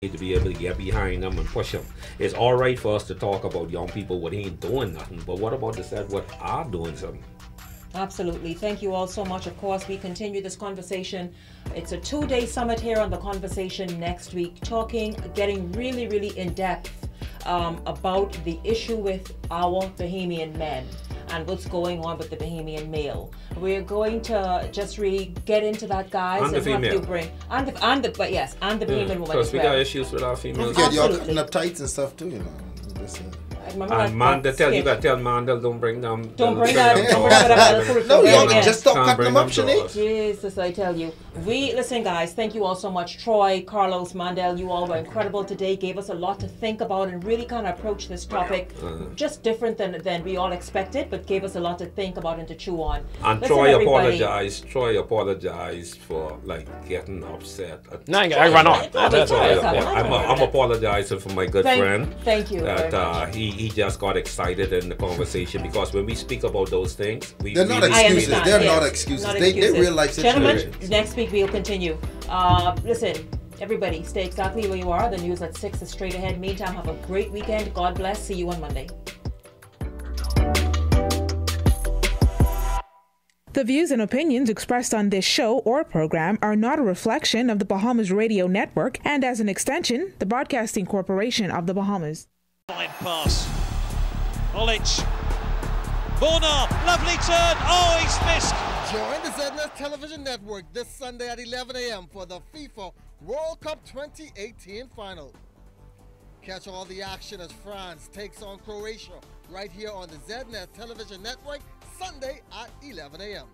need to be able to get behind them and push them. It's all right for us to talk about young people what ain't doing nothing, but what about the set what are doing something? Absolutely. Thank you all so much. Of course, we continue this conversation. It's a 2-day summit here on The Conversation next week, getting really in depth about the issue with our Bahamian men and what's going on with the Bahamian male. We're going to just really get into that, guys. And the female. And the Bahamian woman Because as we well. got issues with our females. Yeah, y'all cutting up tights and stuff too, you know. And Mandel, you gotta tell Mandel don't bring them. Don't bring that up. No, y'all just stop cutting them up, Shani. Jesus, I tell you. Listen, guys, thank you all so much. Troy, Carlos, Mandel, you all were incredible today. Gave us a lot to think about and really kind of approach this topic just different than we all expected, but gave us a lot to think about and to chew on. And listen, Troy apologized. for like getting upset. No, I run on. I'm apologizing for my good friend. Thank you. That he just got excited in the conversation, because when we speak about those things, they're not excuses. They're not excuses. They real life situations. Gentlemen, next week we'll continue. Listen, everybody, stay exactly where you are. The news at 6 is straight ahead. Meantime, have a great weekend. God bless. See you on Monday. The views and opinions expressed on this show or program are not a reflection of the Bahamas Radio Network and, as an extension, the Broadcasting Corporation of the Bahamas. Fine pass. Olic. Bornard. Lovely turn. Oh, he's missed. Join the ZNS Television Network this Sunday at 11 a.m. for the FIFA World Cup 2018 final. Catch all the action as France takes on Croatia right here on the ZNS Television Network Sunday at 11 a.m.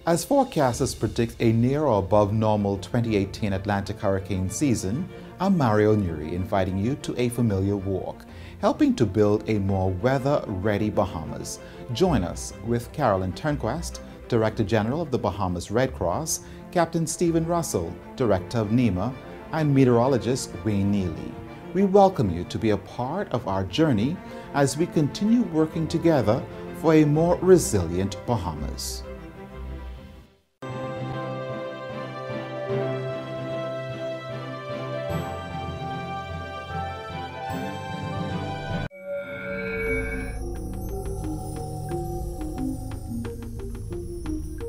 As forecasters predict a near or above normal 2018 Atlantic hurricane season, I'm Mario Nuri, inviting you to a familiar walk, helping to build a more weather-ready Bahamas. Join us with Carolyn Turnquest, Director General of the Bahamas Red Cross, Captain Stephen Russell, Director of NEMA, and meteorologist Wayne Neely. We welcome you to be a part of our journey as we continue working together for a more resilient Bahamas.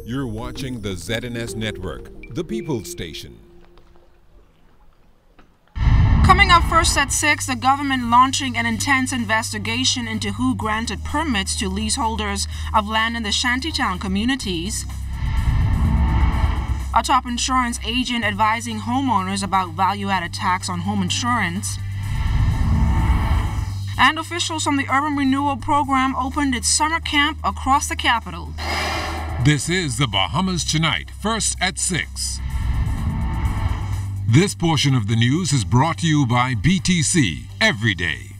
You're watching the ZNS Network, the People's Station. Coming up first at 6, the government launching an intense investigation into who granted permits to leaseholders of land in the Shantytown communities. A top insurance agent advising homeowners about value-added tax on home insurance. And officials from the Urban Renewal Program opened its summer camp across the capital. This is the Bahamas Tonight, first at 6. This portion of the news is brought to you by BTC Every Day.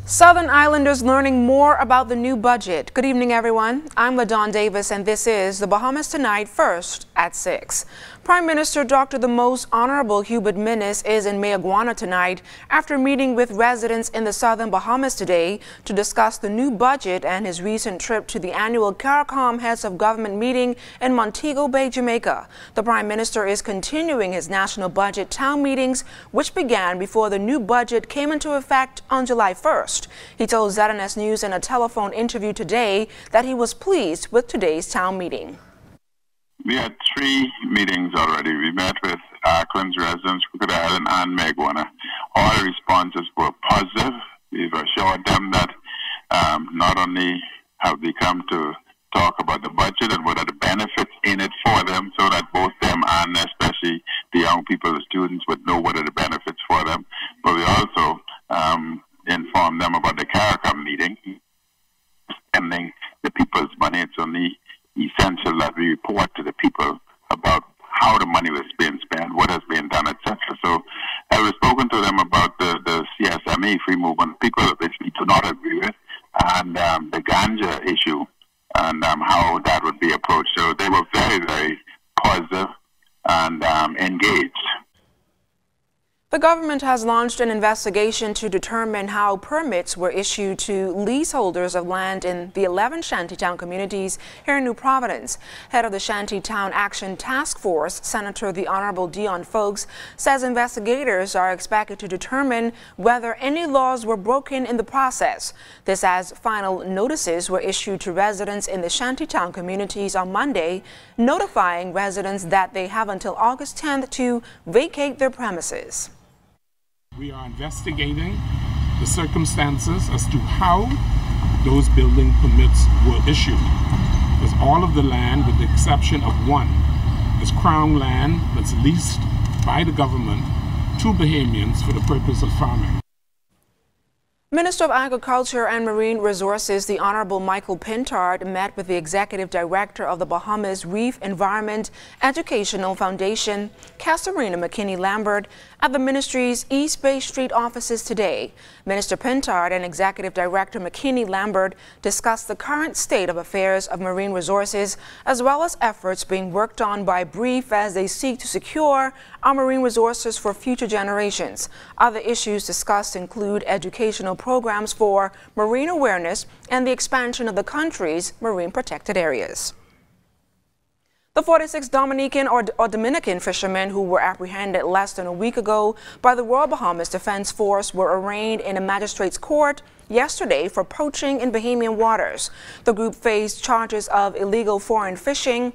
Southern Islanders learning more about the new budget. Good evening, everyone. I'm LaDawn Davis, and this is the Bahamas Tonight, first at 6. Prime Minister Dr. the Most Honorable Hubert Minnis is in Mayaguana tonight after meeting with residents in the southern Bahamas today to discuss the new budget and his recent trip to the annual CARICOM Heads of Government meeting in Montego Bay, Jamaica. The Prime Minister is continuing his national budget town meetings, which began before the new budget came into effect on July 1st. He told ZNS News in a telephone interview today that he was pleased with today's town meeting. We had 3 meetings already. We met with Auckland's residents, Crooked Island and Mayaguana. All responses were positive. We've assured them that not only have they come to talk about the budget and what are the benefits in it for them, so that both them and especially the young people, the students, would know what are the benefits for them, but we also inform them about the CARICOM meeting, spending the people's money. It's only essential that we report to the people about how the money was being spent, what has been done, etc. So I was spoken to them about the CSME, free movement of people, which we do not agree with, and the ganja issue and how that would be approached. So they were very, very positive and engaged. The government has launched an investigation to determine how permits were issued to leaseholders of land in the 11 Shantytown communities here in New Providence. Head of the Shantytown Action Task Force, Senator the Honorable Dion Folks, says investigators are expected to determine whether any laws were broken in the process. This as final notices were issued to residents in the Shantytown communities on Monday, notifying residents that they have until August 10th to vacate their premises. We are investigating the circumstances as to how those building permits were issued. Because all of the land, with the exception of one, is Crown land that's leased by the government to Bahamians for the purpose of farming. Minister of Agriculture and Marine Resources, the Honorable Michael Pintard, met with the Executive Director of the Bahamas Reef Environment Educational Foundation, Casarina McKinney-Lambert, at the ministry's East Bay Street offices today. Minister Pintard and Executive Director McKinney-Lambert discussed the current state of affairs of marine resources, as well as efforts being worked on by BREEF as they seek to secure our marine resources for future generations. Other issues discussed include educational programs for marine awareness and the expansion of the country's marine protected areas. The 46 Dominican or Dominican fishermen who were apprehended less than a week ago by the Royal Bahamas Defense Force were arraigned in a magistrate's court yesterday for poaching in Bahamian waters. The group faced charges of illegal foreign fishing,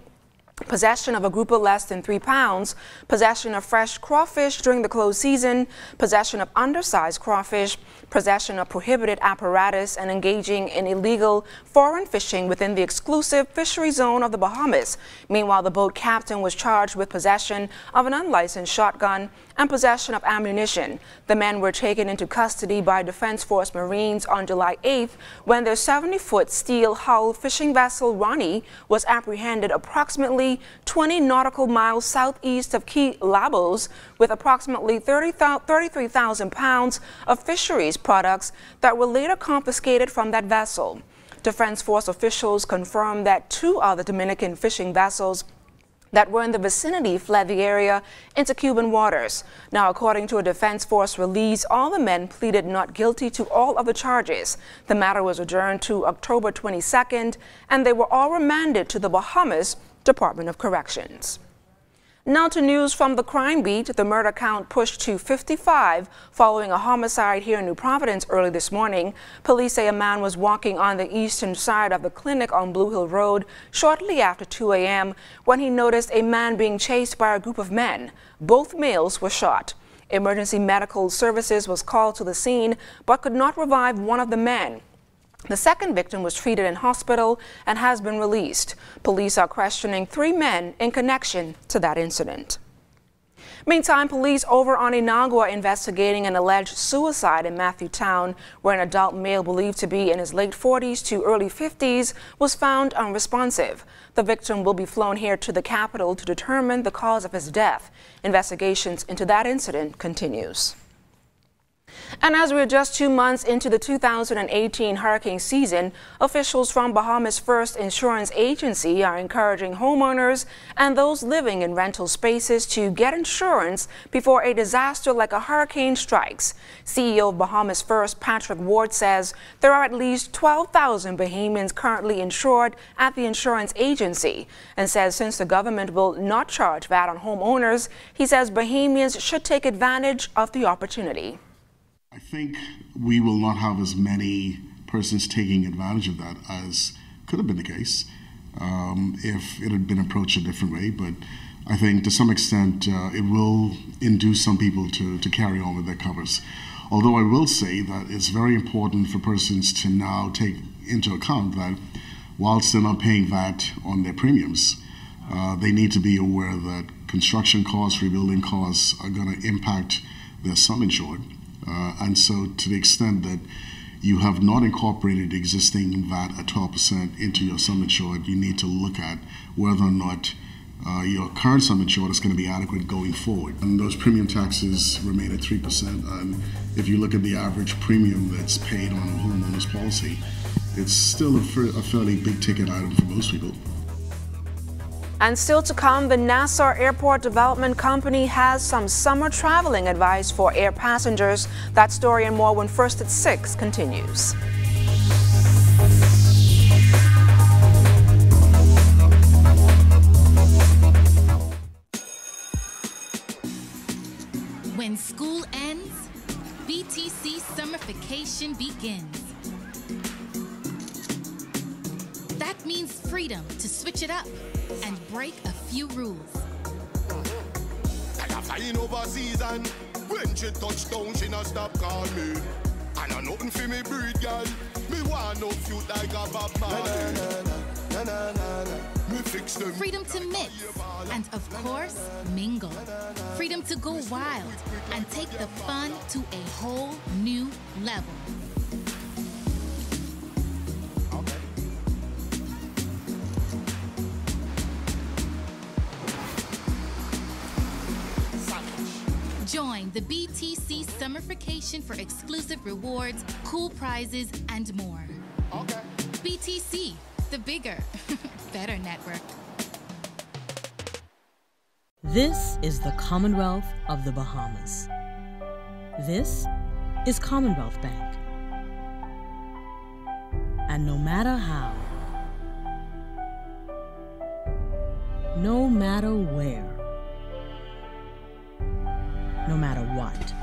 possession of a grouper less than 3 pounds, possession of fresh crawfish during the closed season, possession of undersized crawfish, possession of prohibited apparatus, and engaging in illegal foreign fishing within the exclusive fishery zone of the Bahamas. Meanwhile, the boat captain was charged with possession of an unlicensed shotgun and possession of ammunition. The men were taken into custody by Defense Force Marines on July 8th when their 70-foot steel hull fishing vessel Ronnie was apprehended approximately 20 nautical miles southeast of Key Labos with approximately 33,000 pounds of fisheries products that were later confiscated from that vessel. Defense Force officials confirmed that 2 other Dominican fishing vessels that were in the vicinity fled the area into Cuban waters. Now, according to a Defense Force release, all the men pleaded not guilty to all of the charges. The matter was adjourned to October 22nd, and they were all remanded to the Bahamas Department of Corrections. Now to news from the crime beat. The murder count pushed to 55 following a homicide here in New Providence early this morning. Police say a man was walking on the eastern side of the clinic on Blue Hill Road shortly after 2 a.m. when he noticed a man being chased by a group of men. Both males were shot. Emergency medical services was called to the scene but could not revive one of the men. The second victim was treated in hospital and has been released. Police are questioning 3 men in connection to that incident. Meantime, police over on Inagua are investigating an alleged suicide in Matthewtown, where an adult male believed to be in his late 40s to early 50s was found unresponsive. The victim will be flown here to the capital to determine the cause of his death. Investigations into that incident continues. And as we're just 2 months into the 2018 hurricane season, officials from Bahamas First Insurance Agency are encouraging homeowners and those living in rental spaces to get insurance before a disaster like a hurricane strikes. CEO of Bahamas First, Patrick Ward, says there are at least 12,000 Bahamians currently insured at the insurance agency, and says since the government will not charge VAT on homeowners, he says Bahamians should take advantage of the opportunity. I think we will not have as many persons taking advantage of that as could have been the case if it had been approached a different way. But I think to some extent it will induce some people to carry on with their covers. Although I will say that it's very important for persons to now take into account that whilst they're not paying VAT on their premiums, they need to be aware that construction costs, rebuilding costs are going to impact their sum insured. And so to the extent that you have not incorporated existing VAT at 12% into your sum insured, you need to look at whether or not your current sum insured is going to be adequate going forward. And those premium taxes remain at 3%. And if you look at the average premium that's paid on a homeowner's policy, it's still a fairly big ticket item for most people. And still to come, the Nassau Airport Development Company has some summer traveling advice for air passengers. That story and more when First at 6 continues. When school ends, BTC summerfication begins. That means freedom to switch it up and break a few rules. I have flying overseas and when she touch down, she not stop call me. And I nothing for me breed, girl. Me want no feud like a Bob Marley. Me fix them. Freedom to mix and, of course, mingle. Freedom to go wild and take the fun to a whole new level. Join the BTC Summerfication for exclusive rewards, cool prizes, and more. Okay. BTC, the bigger, better network. This is the Commonwealth of the Bahamas. This is Commonwealth Bank. And no matter how, no matter where, no matter what,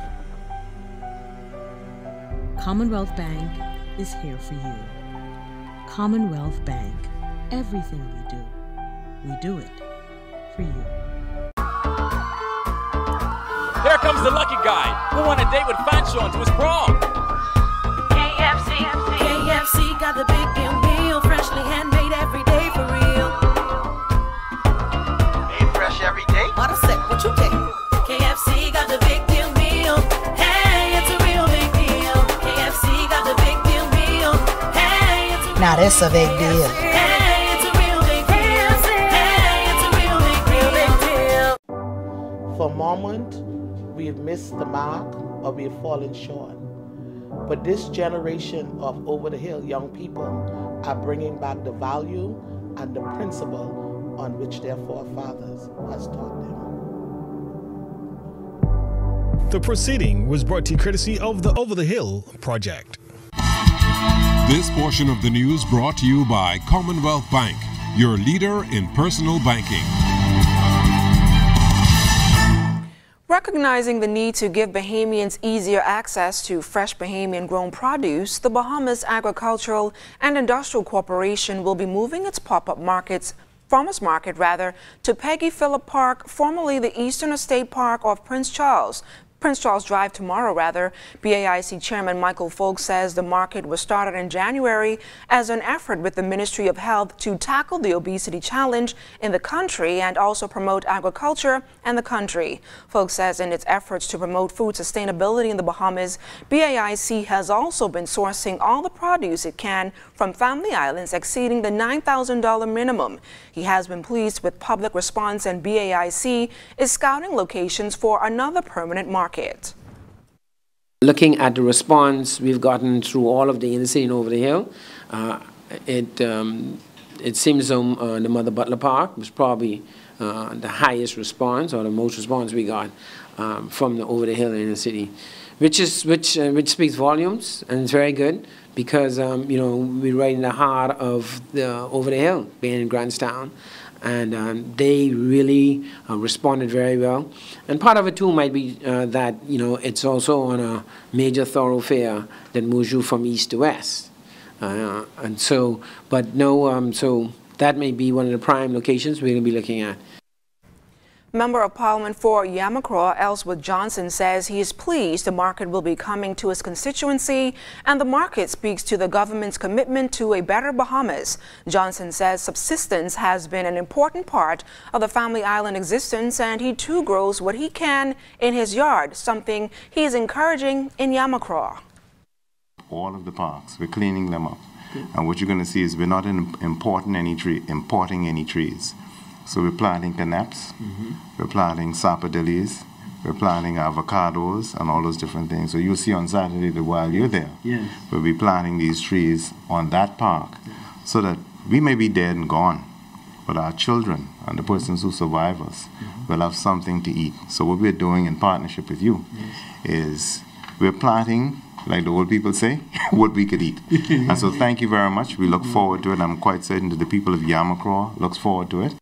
Commonwealth Bank is here for you. Commonwealth Bank, everything we do it for you. Here comes the lucky guy who won a date with Fanshawn to his prom. KFC got the big deal meal, freshly handmade every day for real. Made fresh every day? What I said, what you take? KFC got the big deal meal. Hey, it's a real big deal. KFC got the big deal meal. Hey, it's a now that's a big deal. Hey, it's a real big deal. Hey, it's a real big deal. For a moment, we have missed the mark or we have fallen short. But this generation of over-the-hill young people are bringing back the value and the principle on which their forefathers has taught them. The proceeding was brought to you courtesy of the Over the Hill Project. This portion of the news brought to you by Commonwealth Bank, your leader in personal banking. Recognizing the need to give Bahamians easier access to fresh Bahamian-grown produce, the Bahamas Agricultural and Industrial Corporation will be moving its pop-up markets Farmers Market, to Peggy Phillip Park, formerly the Eastern Estate Park of Prince Charles Drive tomorrow, BAIC Chairman Michael Folk says the market was started in January as an effort with the Ministry of Health to tackle the obesity challenge in the country and also promote agriculture and the country. Folk says in its efforts to promote food sustainability in the Bahamas, BAIC has also been sourcing all the produce it can from family islands exceeding the $9,000 minimum. He has been pleased with public response, and BAIC is scouting locations for another permanent market. Looking at the response we've gotten through all of the inner city and over the hill, it seems the Mother Butler Park was probably the highest response or the most response we got from the over the hill inner city, which speaks volumes, and it's very good because we're right in the heart of the over the hill, being in Grantstown. And they really responded very well. And part of it too might be that it's also on a major thoroughfare that moves you from east to west, and so so that may be one of the prime locations we're going to be looking at. Member of Parliament for Yamacraw, Ellsworth Johnson, says he is pleased the market will be coming to his constituency, and the market speaks to the government's commitment to a better Bahamas. Johnson says subsistence has been an important part of the family island existence, and he too grows what he can in his yard, something he is encouraging in Yamacraw. All of the parks, we're cleaning them up. And what you're going to see is we're not importing any trees. So we're planting canaps, we're planting sapodillies, we're planting avocados and all those different things. So you'll see on Saturday that while you're there, we'll be planting these trees on that park so that we may be dead and gone, but our children and the persons who survive us will have something to eat. So what we're doing in partnership with you is we're planting, like the old people say, what we could eat. And so thank you very much. We look forward to it. I'm quite certain that the people of Yamacraw looks forward to it.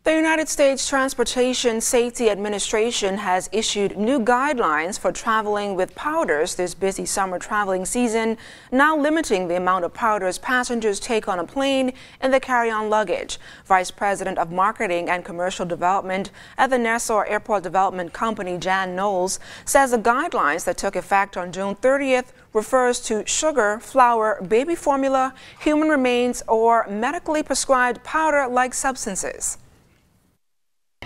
The United States Transportation Safety Administration has issued new guidelines for traveling with powders this busy summer traveling season, now limiting the amount of powders passengers take on a plane and the carry-on luggage. Vice President of Marketing and Commercial Development at the Nassau Airport Development Company, Jan Knowles, says the guidelines that took effect on June 30th refers to sugar, flour, baby formula, human remains, or medically prescribed powder-like substances.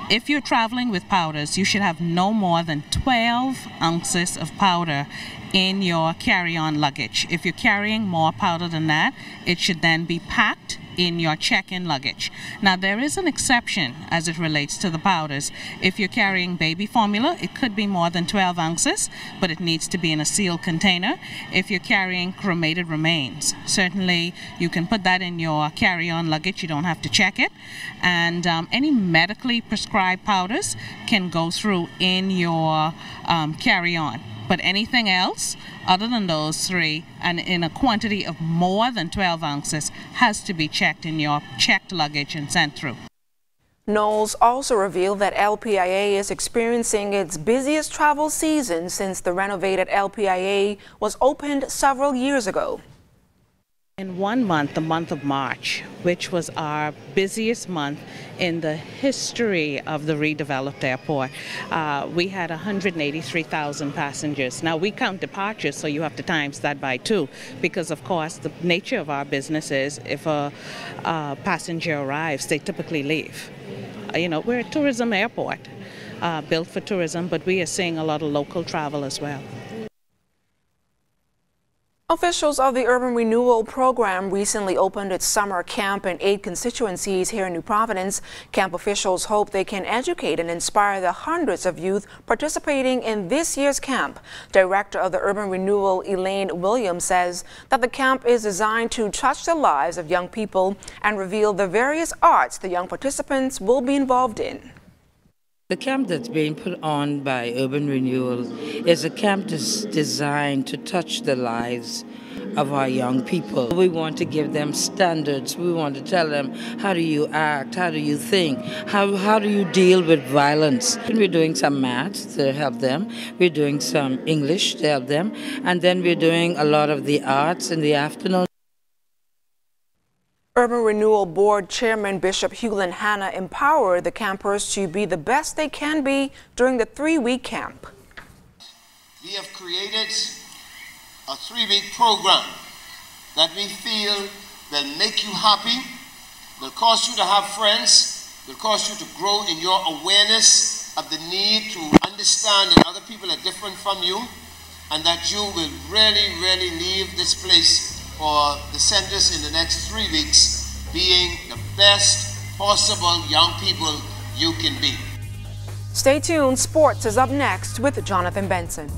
If you're traveling with powders, you should have no more than 12 ounces of powder in your carry-on luggage. If you're carrying more powder than that, it should then be packed in your check-in luggage. Now, there is an exception as it relates to the powders. If you're carrying baby formula, it could be more than 12 ounces, but it needs to be in a sealed container. If you're carrying cremated remains, certainly you can put that in your carry-on luggage. You don't have to check it. And any medically prescribed powders can go through in your carry-on. But anything else other than those three and in a quantity of more than 12 ounces has to be checked in your checked luggage and sent through. Knowles also revealed that LPIA is experiencing its busiest travel season since the renovated LPIA was opened several years ago. In 1 month, the month of March, which was our busiest month in the history of the redeveloped airport, we had 183,000 passengers. Now, we count departures, so you have to times that by 2, because, of course, the nature of our business is if a passenger arrives, they typically leave. You know, we're a tourism airport, built for tourism, but we are seeing a lot of local travel as well. Officials of the Urban Renewal Program recently opened its summer camp in 8 constituencies here in New Providence. Camp officials hope they can educate and inspire the hundreds of youth participating in this year's camp. Director of the Urban Renewal, Elaine Williams, says that the camp is designed to touch the lives of young people and reveal the various arts the young participants will be involved in. The camp that's being put on by Urban Renewal is a camp that's designed to touch the lives of our young people. We want to give them standards. We want to tell them, how do you act? How do you think? How do you deal with violence? And we're doing some maths to help them. We're doing some English to help them. And then we're doing a lot of the arts in the afternoon. Urban Renewal Board Chairman Bishop Hewlin Hanna empowered the campers to be the best they can be during the 3-week camp. We have created a 3-week program that we feel will make you happy, will cause you to have friends, will cause you to grow in your awareness of the need to understand that other people are different from you, and that you will really leave this place for the centers in the next 3 weeks being the best possible young people you can be. Stay tuned. Sports is up next with Jonathan Benson.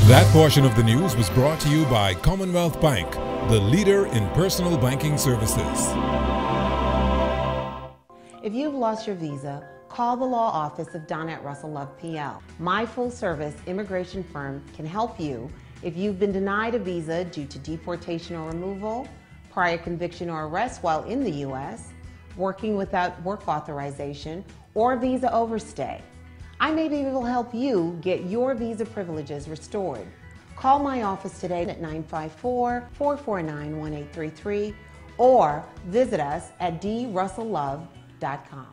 That portion of the news was brought to you by Commonwealth Bank, the leader in personal banking services. If you've lost your visa, call the law office of Donette Russell Love PL. My full-service immigration firm can help you if you've been denied a visa due to deportation or removal, prior conviction or arrest while in the U.S., working without work authorization, or visa overstay. I may be able to help you get your visa privileges restored. Call my office today at 954-449-1833 or visit us at drusselllove.com.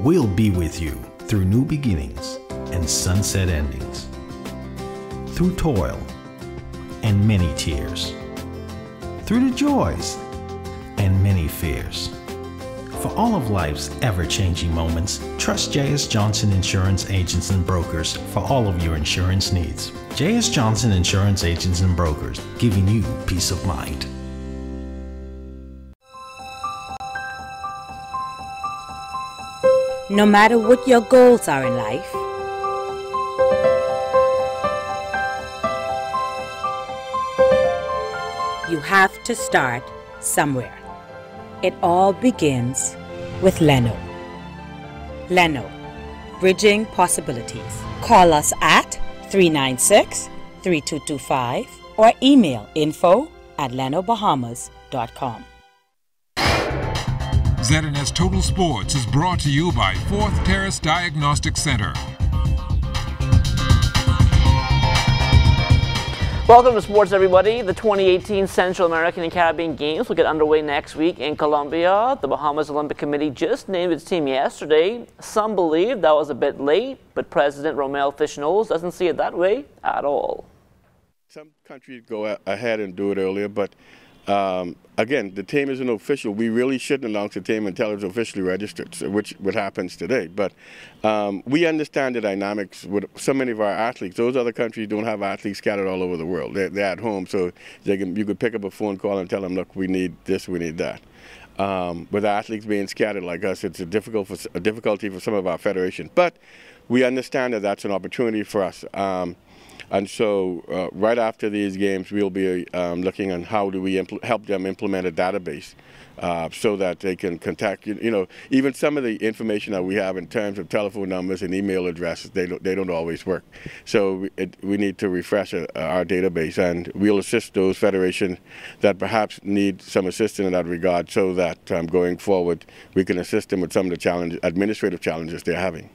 We'll be with you through new beginnings and sunset endings, through toil and many tears, through the joys and many fears. For all of life's ever-changing moments, trust J.S. Johnson Insurance Agents and Brokers for all of your insurance needs. J.S. Johnson Insurance Agents and Brokers, giving you peace of mind. No matter what your goals are in life, you have to start somewhere. It all begins with Leno. Leno, bridging possibilities. Call us at 396-3225 or email info@lenobahamas.com. ZNS Total Sports is brought to you by 4th Terrace Diagnostic Center. Welcome to sports, everybody. The 2018 Central American and Caribbean Games will get underway next week in Colombia. The Bahamas Olympic Committee just named its team yesterday. Some believe that was a bit late, but President Romel Fish-Knowles doesn't see it that way at all. Some countries go ahead and do it earlier, but again, the team isn't official. We really shouldn't announce the team until it's officially registered, which happens today. But we understand the dynamics with so many of our athletes. Those other countries don't have athletes scattered all over the world. They're at home, so you could pick up a phone call and tell them, look, we need this, we need that. With athletes being scattered like us, it's a difficulty for some of our federations. But we understand that that's an opportunity for us. And so right after these games, we'll be looking on how do we help them implement a database so that they can contact, even some of the information that we have in terms of telephone numbers and email addresses, they don't always work. So we need to refresh our database, and we'll assist those federations that perhaps need some assistance in that regard so that going forward, we can assist them with some of the administrative challenges they're having.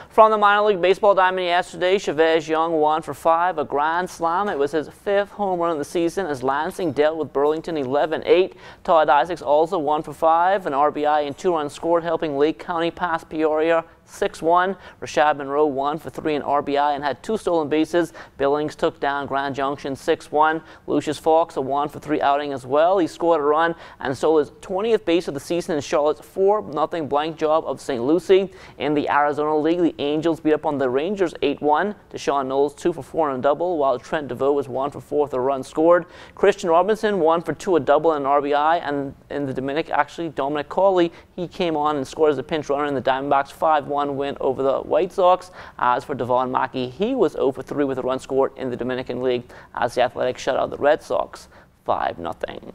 From the minor league baseball diamond yesterday, Chavez Young won for 5, a grand slam. It was his 5th home run of the season as Lansing dealt with Burlington 11-8. Todd Isaacs also won for 5, an RBI and 2 runs scored, helping Lake County pass Peoria 6-1. Rashad Monroe won for 3 in RBI and had 2 stolen bases. Billings took down Grand Junction 6-1. Lucius Fox a 1 for 3 outing as well. He scored a run and stole his 20th base of the season in Charlotte's 4-0 blank job of St. Lucie. In the Arizona League, the Angels beat up on the Rangers 8-1. Deshaun Knowles 2 for 4 and a double, while Trent DeVoe was 1 for 4 with a run scored. Christian Robinson 1 for 2, a double and an RBI. And in the Dominican, actually, Dominic Cawley, he came on and scored as a pinch runner in the Diamondbacks 5-1 win over the White Sox. As for Devon Mackey, he was 0 for 3 with a run scored in the Dominican League as the Athletics shut out the Red Sox 5-0.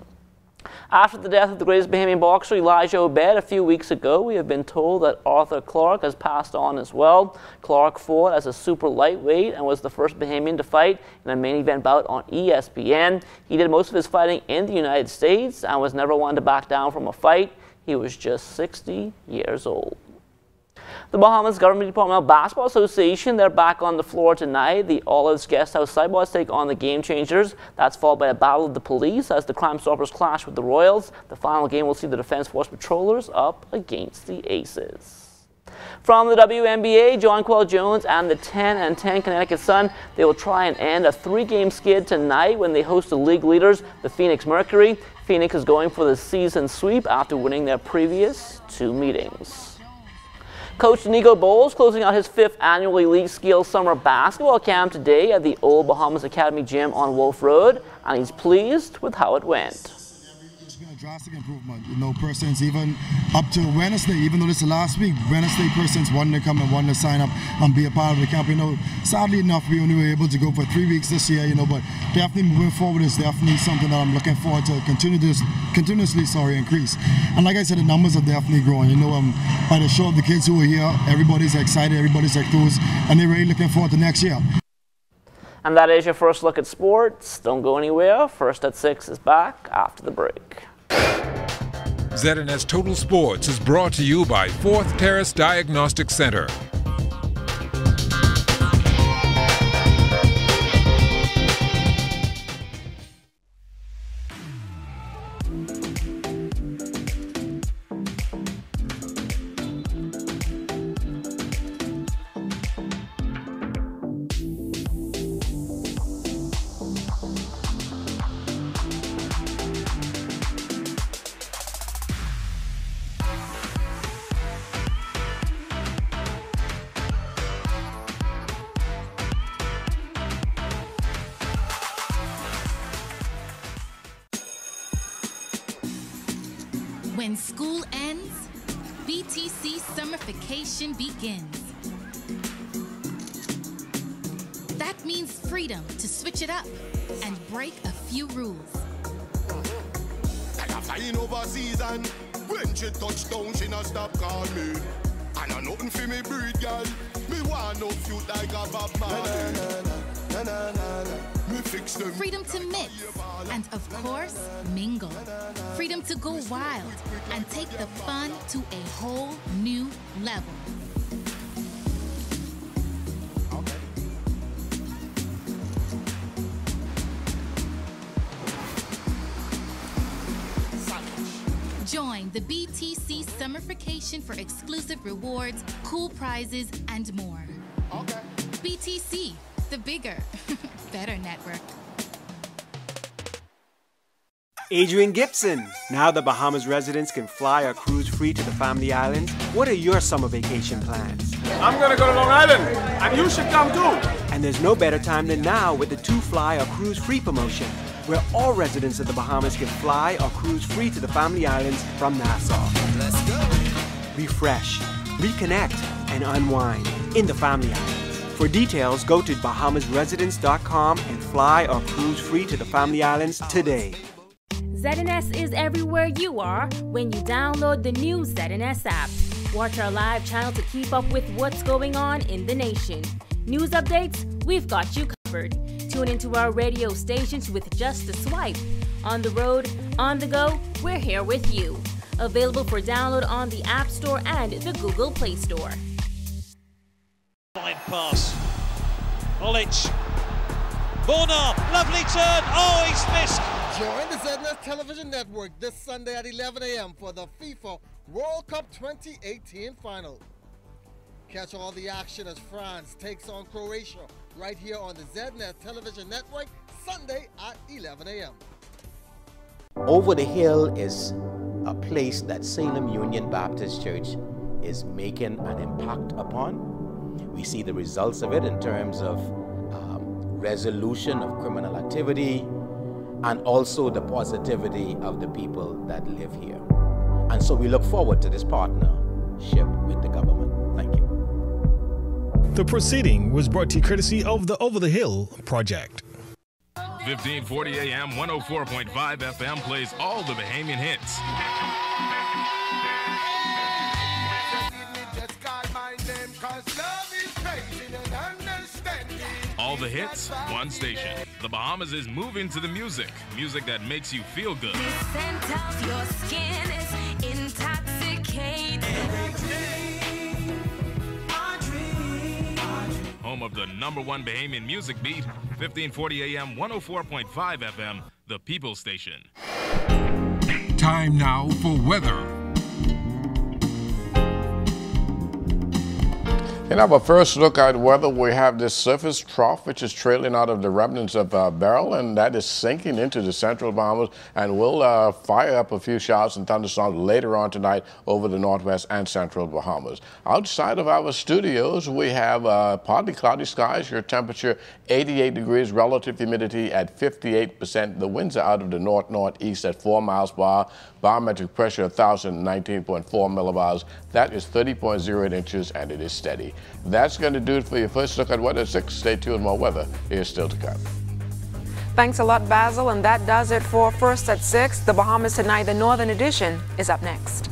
After the death of the greatest Bahamian boxer, Elijah Obed, a few weeks ago, we have been told that Arthur Clark has passed on as well. Clark fought as a super lightweight and was the first Bahamian to fight in a main event bout on ESPN. He did most of his fighting in the United States and was never one to back down from a fight. He was just 60 years old. The Bahamas Government Departmental Basketball Association, they're back on the floor tonight. The Olives Guesthouse Cybots take on the Game Changers. That's followed by a battle of the police as the Crime Stoppers clash with the Royals. The final game will see the Defense Force Patrollers up against the Aces. From the WNBA, Jonquel Jones and the 10-10 Connecticut Sun, they will try and end a 3-game skid tonight when they host the league leaders, the Phoenix Mercury. Phoenix is going for the season sweep after winning their previous 2 meetings. Coach Nico Bowles closing out his 5th annual Elite Skills Summer Basketball Camp today at the Old Bahamas Academy Gym on Wolf Road, and he's pleased with how it went. It's been a drastic improvement. Persons even up to Wednesday, even though this is last week, Wednesday persons wanted to come and wanted to sign up and be a part of the camp. Sadly enough, we only were able to go for 3 weeks this year, but definitely moving forward is definitely something that I'm looking forward to continuously increase. And like I said, the numbers are definitely growing. By the show of the kids who are here, everybody's excited, everybody's enthused, and they're really looking forward to next year. And that is your first look at sports. Don't go anywhere. First at 6 is back after the break. ZNS Total Sports is brought to you by 4th Terrace Diagnostic Center. When school ends, BTC summer vacation begins. That means freedom to switch it up and break a few rules. Like a flying over season. When she touch down, she not stop call me. And I nothing for me breed, girl. Me want no feud like a Bahamian. Me fix them. Freedom to mix and, of course, mingle. Freedom to go wild and take the fun to a whole new level. Join the BTC Summer Vacation for exclusive rewards, cool prizes, and more. Okay. BTC, the bigger, better network. Adrian Gibson. Now the Bahamas residents can fly or cruise free to the family islands. What are your summer vacation plans? I'm gonna go to Long Island, and you should come too. And there's no better time than now with the 2 Fly or Cruise Free promotion, where all residents of the Bahamas can fly or cruise free to the family islands from Nassau. Let's go. Refresh, reconnect, and unwind in the family islands. For details, go to bahamasresidents.com and fly or cruise free to the family islands today. ZNS is everywhere you are when you download the new ZNS app. Watch our live channel to keep up with what's going on in the nation. News updates, we've got you covered. Tune into our radio stations with just a swipe. On the road, on the go, we're here with you. Available for download on the App Store and the Google Play Store. Fine pass. Olic. Borna, lovely turn. Oh, he's missed. Join the ZNS Television Network this Sunday at 11 a.m. for the FIFA World Cup 2018 final. Catch all the action as France takes on Croatia right here on the ZNS Television Network Sunday at 11 a.m. Over the Hill is a place that Salem Union Baptist Church is making an impact upon. We see the results of it in terms of resolution of criminal activity and also the positivity of the people that live here. And so we look forward to this partnership with the government. Thank you. The proceeding was brought to you courtesy of the Over the Hill project. 1540 AM, 104.5 FM plays all the Bahamian hits. All the hits, one station. The Bahamas is moving to the music. Music that makes you feel good. The scent of your skin is intoxicating. Home of the #1 Bahamian music beat, 1540 AM, 104.5 FM, the People Station. Time now for weather. In our first look at weather, we have this surface trough, which is trailing out of the remnants of Beryl, and that is sinking into the central Bahamas and will fire up a few showers and thunderstorms later on tonight over the northwest and central Bahamas. Outside of our studios, we have partly cloudy skies, your temperature 88 degrees, relative humidity at 58%. The winds are out of the north-northeast at 4 miles per hour. Barometric pressure 1,019.4 millibars. That is 30.08 inches, and it is steady. That's going to do it for your first look at weather at 6. Stay tuned, more weather is still to come. Thanks a lot, Basil, and that does it for First at 6. The Bahamas Tonight, the Northern Edition, is up next.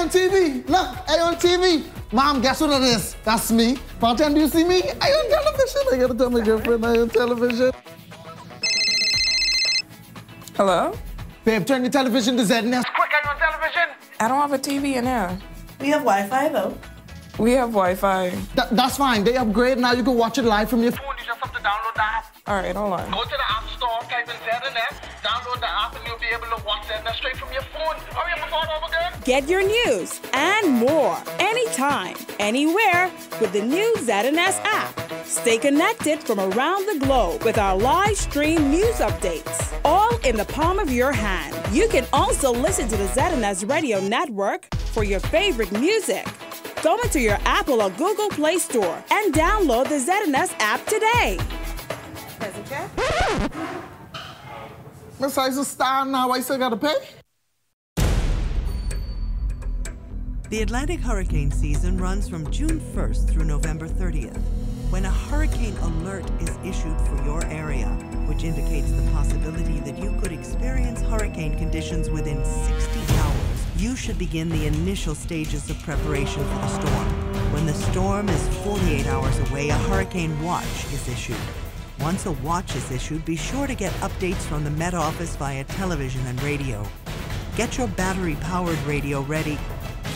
on TV. Look, I on TV. Mom, guess what it is? That's me. Fontaine, do you see me? I on television. I gotta tell my girlfriend I on television. Hello? Babe, turn your television to ZNS. Quick, I on television. I don't have a TV in there. We have Wi-Fi though. We have Wi-Fi. That's fine. They upgrade now. You can watch it live from your phone. You just have to download the app. All right, hold on. Go to the App Store, type in ZNS, download the app, and you'll be able to watch ZNS straight from your phone. Hurry up and start over again. Get your news and more anytime, anywhere with the new ZNS app. Stay connected from around the globe with our live stream news updates, all in the palm of your hand. You can also listen to the ZNS Radio Network for your favorite music. Go into your Apple or Google Play Store and download the ZNS app today. Miss I's a star now. I still gotta pay? The Atlantic hurricane season runs from June 1st through November 30th, when a hurricane alert is issued for your area, which indicates the possibility that you could experience hurricane conditions within 60 hours. You should begin the initial stages of preparation for the storm. When the storm is 48 hours away, a hurricane watch is issued. Once a watch is issued, be sure to get updates from the Met Office via television and radio. Get your battery-powered radio ready.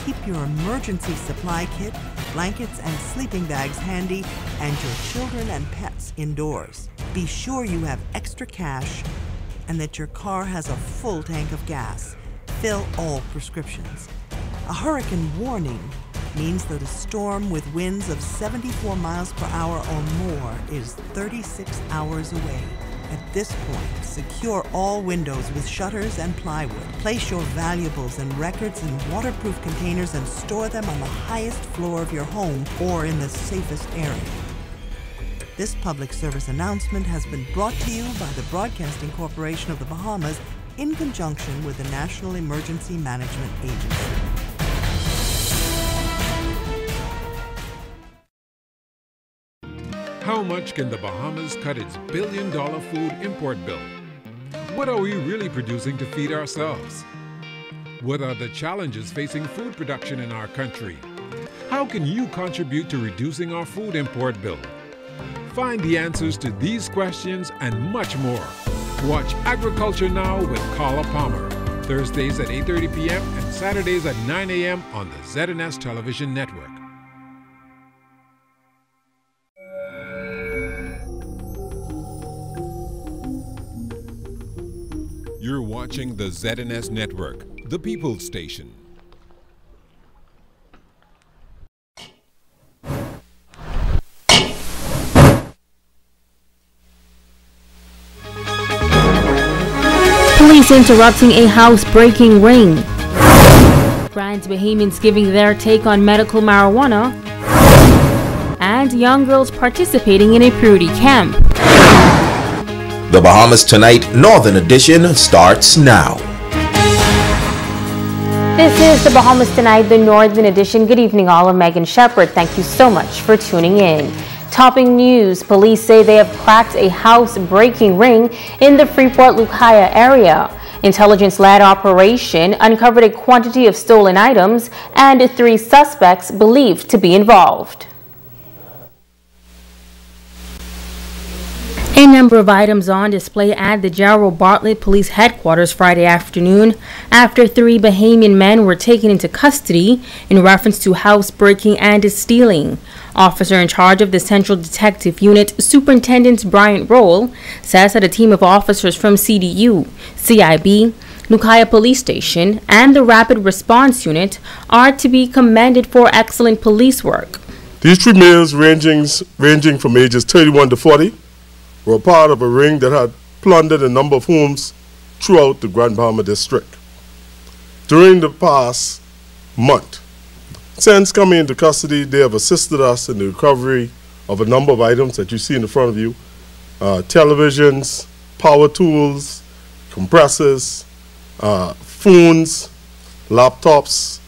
Keep your emergency supply kit, blankets, and sleeping bags handy, and your children and pets indoors. Be sure you have extra cash and that your car has a full tank of gas. Fill all prescriptions. A hurricane warning means that a storm with winds of 74 miles per hour or more is 36 hours away. At this point, secure all windows with shutters and plywood. Place your valuables and records in waterproof containers and store them on the highest floor of your home or in the safest area. This public service announcement has been brought to you by the Broadcasting Corporation of the Bahamas in conjunction with the National Emergency Management Agency. How much can the Bahamas cut its billion-dollar food import bill? What are we really producing to feed ourselves? What are the challenges facing food production in our country? How can you contribute to reducing our food import bill? Find the answers to these questions and much more. Watch Agriculture Now with Carla Palmer, Thursdays at 8:30 p.m. and Saturdays at 9 a.m. on the ZNS Television Network. You're watching the ZNS Network, the People's Station. Police interrupting a house-breaking ring. Grand Bahamians giving their take on medical marijuana. And young girls participating in a purity camp. The Bahamas Tonight Northern Edition starts now. This is the Bahamas Tonight, the Northern Edition. Good evening, all. I'm Megan Shepard. Thank you so much for tuning in. Topping news, police say they have cracked a house-breaking ring in the Freeport-Lucaya area. Intelligence-led operation uncovered a quantity of stolen items and 3 suspects believed to be involved. A number of items on display at the Gerald Bartlett Police Headquarters Friday afternoon after 3 Bahamian men were taken into custody in reference to housebreaking and stealing. Officer in charge of the Central Detective Unit, Superintendent Bryant Roll, says that a team of officers from CDU, CIB, Lucaya Police Station, and the Rapid Response Unit are to be commended for excellent police work. These 3 males ranging from ages 31 to 40 were part of a ring that had plundered a number of homes throughout the Grand Bahama District. During the past month, since coming into custody, they have assisted us in the recovery of a number of items that you see in the front of you. Televisions, power tools, compressors, phones, laptops,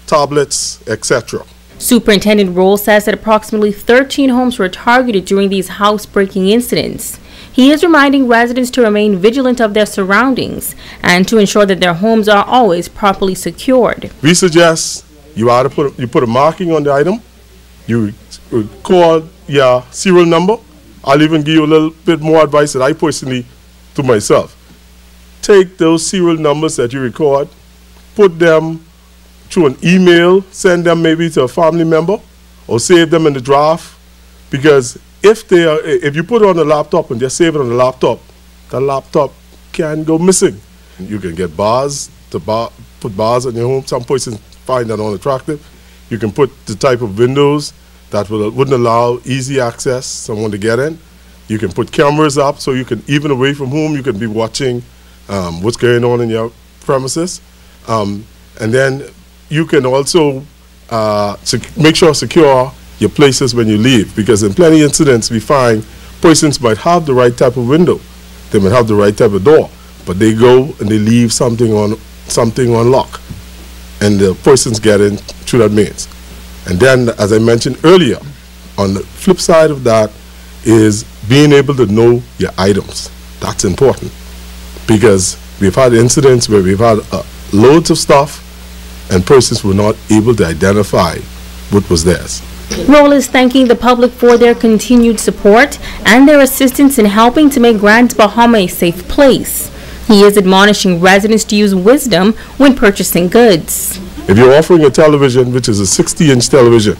tablets, etc. Superintendent Roll says that approximately 13 homes were targeted during these housebreaking incidents. He is reminding residents to remain vigilant of their surroundings and to ensure that their homes are always properly secured. We suggest you either put a marking on the item, you record your serial number. I'll even give you a little bit more advice that I personally do myself. Take those serial numbers that you record, put them through an email, send them maybe to a family member, or save them in the draft, because if you put it on the laptop and just save it on the laptop, the laptop can go missing. You can get bars put bars on your home. Some persons find that unattractive. You can put the type of windows that wouldn't allow easy access someone to get in. You can put cameras up so you can, even away from home, you can be watching what's going on in your premises. And then you can also make sure secure your places when you leave, because in plenty incidents we find persons might have the right type of window, they might have the right type of door, but they go and they leave something on lock, and the persons get in through that means. And then, as I mentioned earlier, on the flip side of that is being able to know your items. That's important, because we've had incidents where we've had loads of stuff and persons were not able to identify what was theirs. Roll is thanking the public for their continued support and their assistance in helping to make Grand Bahama a safe place. He is admonishing residents to use wisdom when purchasing goods. If you're offering a television, which is a 60-inch television,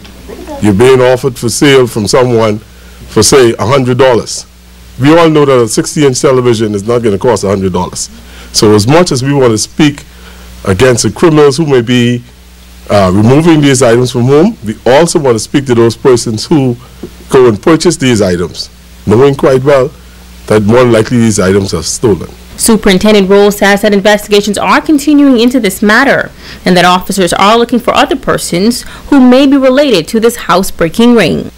you're being offered for sale from someone for, say, $100. We all know that a 60-inch television is not going to cost $100. So as much as we want to speak against the criminals who may be removing these items from home, we also want to speak to those persons who go and purchase these items, knowing quite well that more likely these items are stolen. Superintendent Roll says that investigations are continuing into this matter and that officers are looking for other persons who may be related to this housebreaking ring.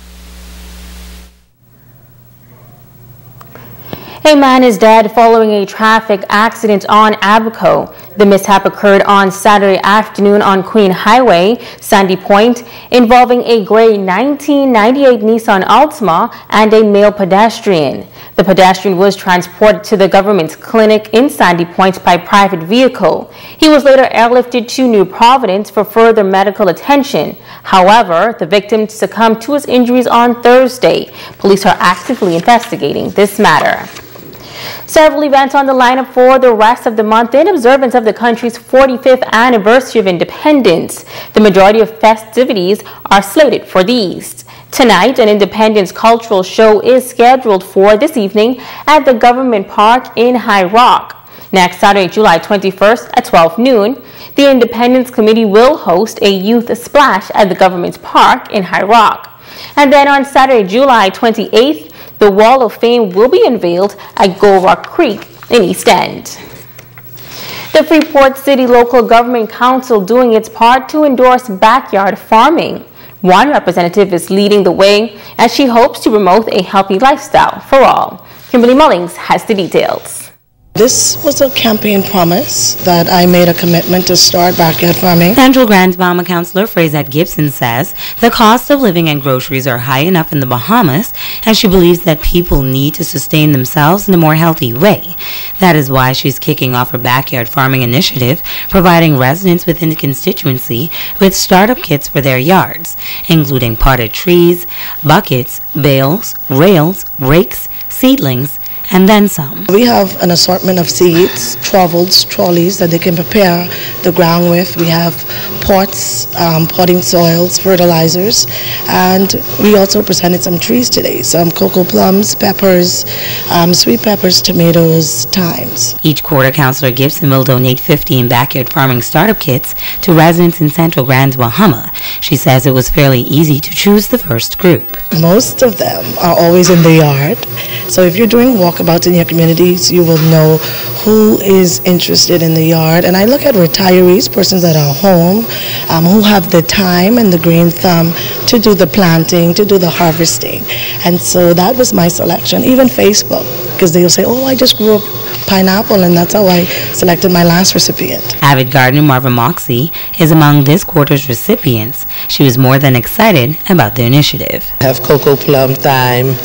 A man is dead following a traffic accident on Abaco. The mishap occurred on Saturday afternoon on Queen Highway, Sandy Point, involving a gray 1998 Nissan Altima and a male pedestrian. The pedestrian was transported to the government clinic in Sandy Point by private vehicle. He was later airlifted to New Providence for further medical attention. However, the victim succumbed to his injuries on Thursday. Police are actively investigating this matter. Several events on the lineup for the rest of the month in observance of the country's 45th anniversary of independence. The majority of festivities are slated for these. Tonight, an Independence cultural show is scheduled for this evening at the Government Park in High Rock. Next Saturday, July 21st at 12 noon, the Independence Committee will host a youth splash at the Government Park in High Rock. And then on Saturday, July 28th, the Wall of Fame will be unveiled at Gold Rock Creek in East End. The Freeport City Local Government Council doing its part to endorse backyard farming. One representative is leading the way as she hopes to promote a healthy lifestyle for all. Kimberly Mullings has the details. This was a campaign promise that I made a commitment to start backyard farming. Central Grand Bahama Councilor Frazette Gibson says the cost of living and groceries are high enough in the Bahamas, and she believes that people need to sustain themselves in a more healthy way. That is why she's kicking off her backyard farming initiative, providing residents within the constituency with startup kits for their yards, including potted trees, buckets, bales, rails, rakes, seedlings, and then some. We have an assortment of seeds, trowels, trolleys that they can prepare the ground with. We have pots, potting soils, fertilizers, and we also presented some trees today, some cocoa plums, peppers, sweet peppers, tomatoes, thymes. Each quarter, Councilor Gibson will donate 15 backyard farming startup kits to residents in Central Grand Bahama. She says it was fairly easy to choose the first group. Most of them are always in the yard, so if you're doing walkabouts in your communities, you will know who is interested in the yard. And I look at retirees, persons that are home, who have the time and the green thumb to do the planting, to do the harvesting. And so that was my selection. Even Facebook, because they'll say, oh, I just grew up pineapple, and that's how I selected my last recipient. Avid gardener Marvin Moxie is among this quarter's recipients. she was more than excited about the initiative. I have cocoa plum thyme.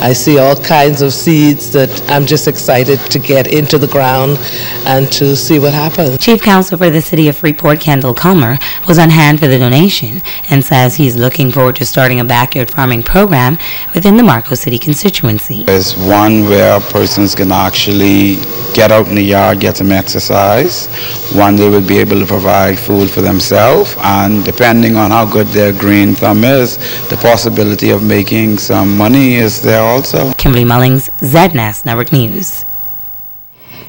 I see all kinds of seeds that I'm just excited to get into the ground and to see what happens. Chief Counsel for the City of Freeport, Kendall Culmer, was on hand for the donation and says he's looking forward to starting a backyard farming program within the Marco City constituency. There's one where persons can actually get out in the yard, get some exercise. One, they will be able to provide food for themselves, and depending on how good their green thumb is, the possibility of making some money is there also. Kimberly Mullings, ZNAS Network News.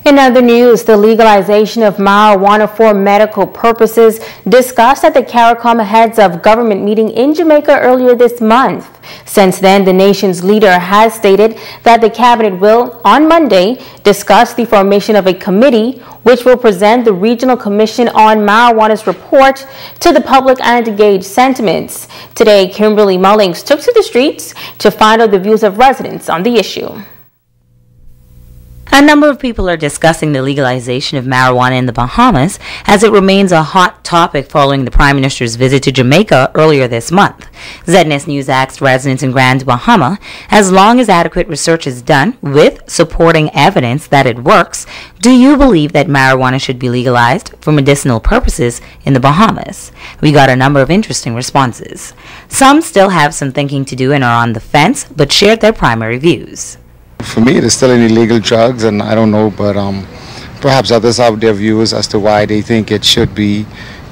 In other news, the legalization of marijuana for medical purposes discussed at the CARICOM Heads of Government meeting in Jamaica earlier this month. Since then, the nation's leader has stated that the cabinet will, on Monday, discuss the formation of a committee which will present the Regional Commission on Marijuana's report to the public and gauge sentiments. Today, Kimberly Mullings took to the streets to find out the views of residents on the issue. A number of people are discussing the legalization of marijuana in the Bahamas as it remains a hot topic following the Prime Minister's visit to Jamaica earlier this month. ZNS News asked residents in Grand Bahama, as long as adequate research is done with supporting evidence that it works, do you believe that marijuana should be legalized for medicinal purposes in the Bahamas? We got a number of interesting responses. Some still have some thinking to do and are on the fence, but shared their primary views. For me, it is still an illegal drugs, and I don't know, but perhaps others have their views as to why they think it should be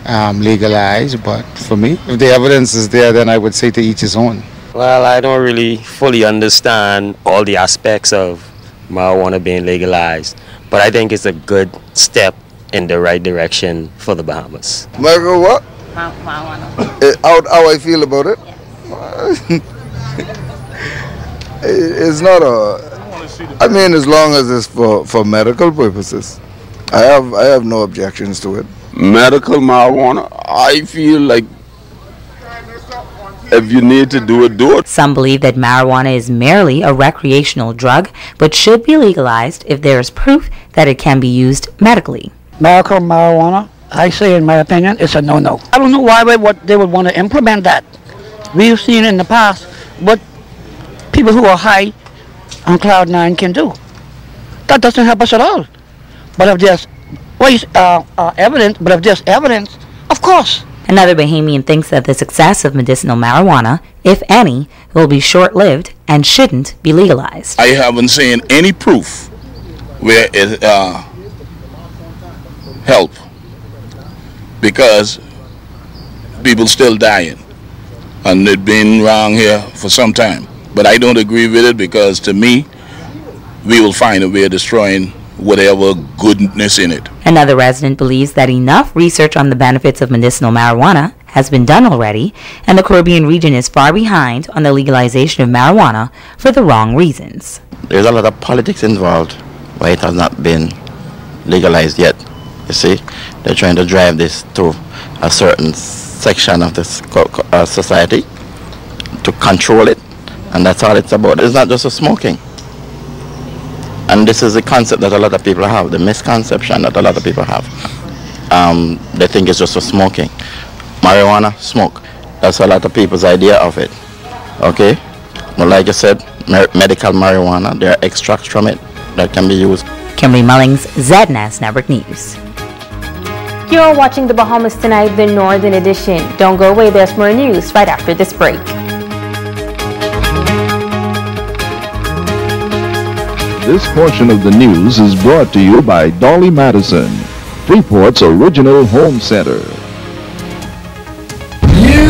legalized. But for me, if the evidence is there, then I would say to each his own. Well, I don't really fully understand all the aspects of marijuana being legalized, but I think it's a good step in the right direction for the Bahamas. Margo, what? Marijuana. How I feel about it? It's not a... I mean, as long as it's for medical purposes, I have no objections to it. Medical marijuana, I feel like if you need to do it, do it. Some believe that marijuana is merely a recreational drug, but should be legalized if there is proof that it can be used medically. Medical marijuana, I say in my opinion, it's a no-no. I don't know why they would want to implement that. We've seen in the past what people who are high on cloud nine can do. That doesn't help us at all. But if there's evidence, of course. Another Bahamian thinks that the success of medicinal marijuana, if any, will be short-lived and shouldn't be legalized. I haven't seen any proof where it help, because people still dying, and it's been around here for some time. But I don't agree with it, because to me, we will find a way of destroying whatever goodness in it. Another resident believes that enough research on the benefits of medicinal marijuana has been done already, and the Caribbean region is far behind on the legalization of marijuana for the wrong reasons. There's a lot of politics involved why it has not been legalized yet. You see, they're trying to drive this to a certain section of the society to control it. And that's all it's about. It's not just a smoking. And this is the concept that a lot of people have, the misconception that a lot of people have. They think it's just for smoking. Marijuana, smoke. That's a lot of people's idea of it. Okay? But like I said, medical marijuana, there are extracts from it that can be used. Kimberly Mullings, ZNAS Network News. You're watching the Bahamas Tonight, the Northern Edition. Don't go away, there's more news right after this break. This portion of the news is brought to you by Dolly Madison, Freeport's original home center.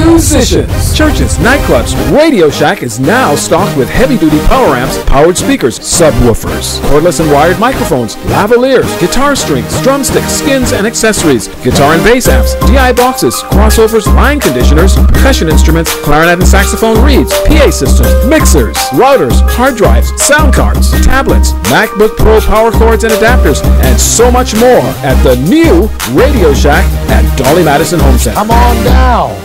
Musicians, churches, nightclubs, Radio Shack is now stocked with heavy-duty power amps, powered speakers, subwoofers, cordless and wired microphones, lavaliers, guitar strings, drumsticks, skins, and accessories, guitar and bass amps, DI boxes, crossovers, line conditioners, percussion instruments, clarinet and saxophone reeds, PA systems, mixers, routers, hard drives, sound cards, tablets, MacBook Pro power cords and adapters, and so much more at the new Radio Shack at Dolly Madison Home Center. Come on down.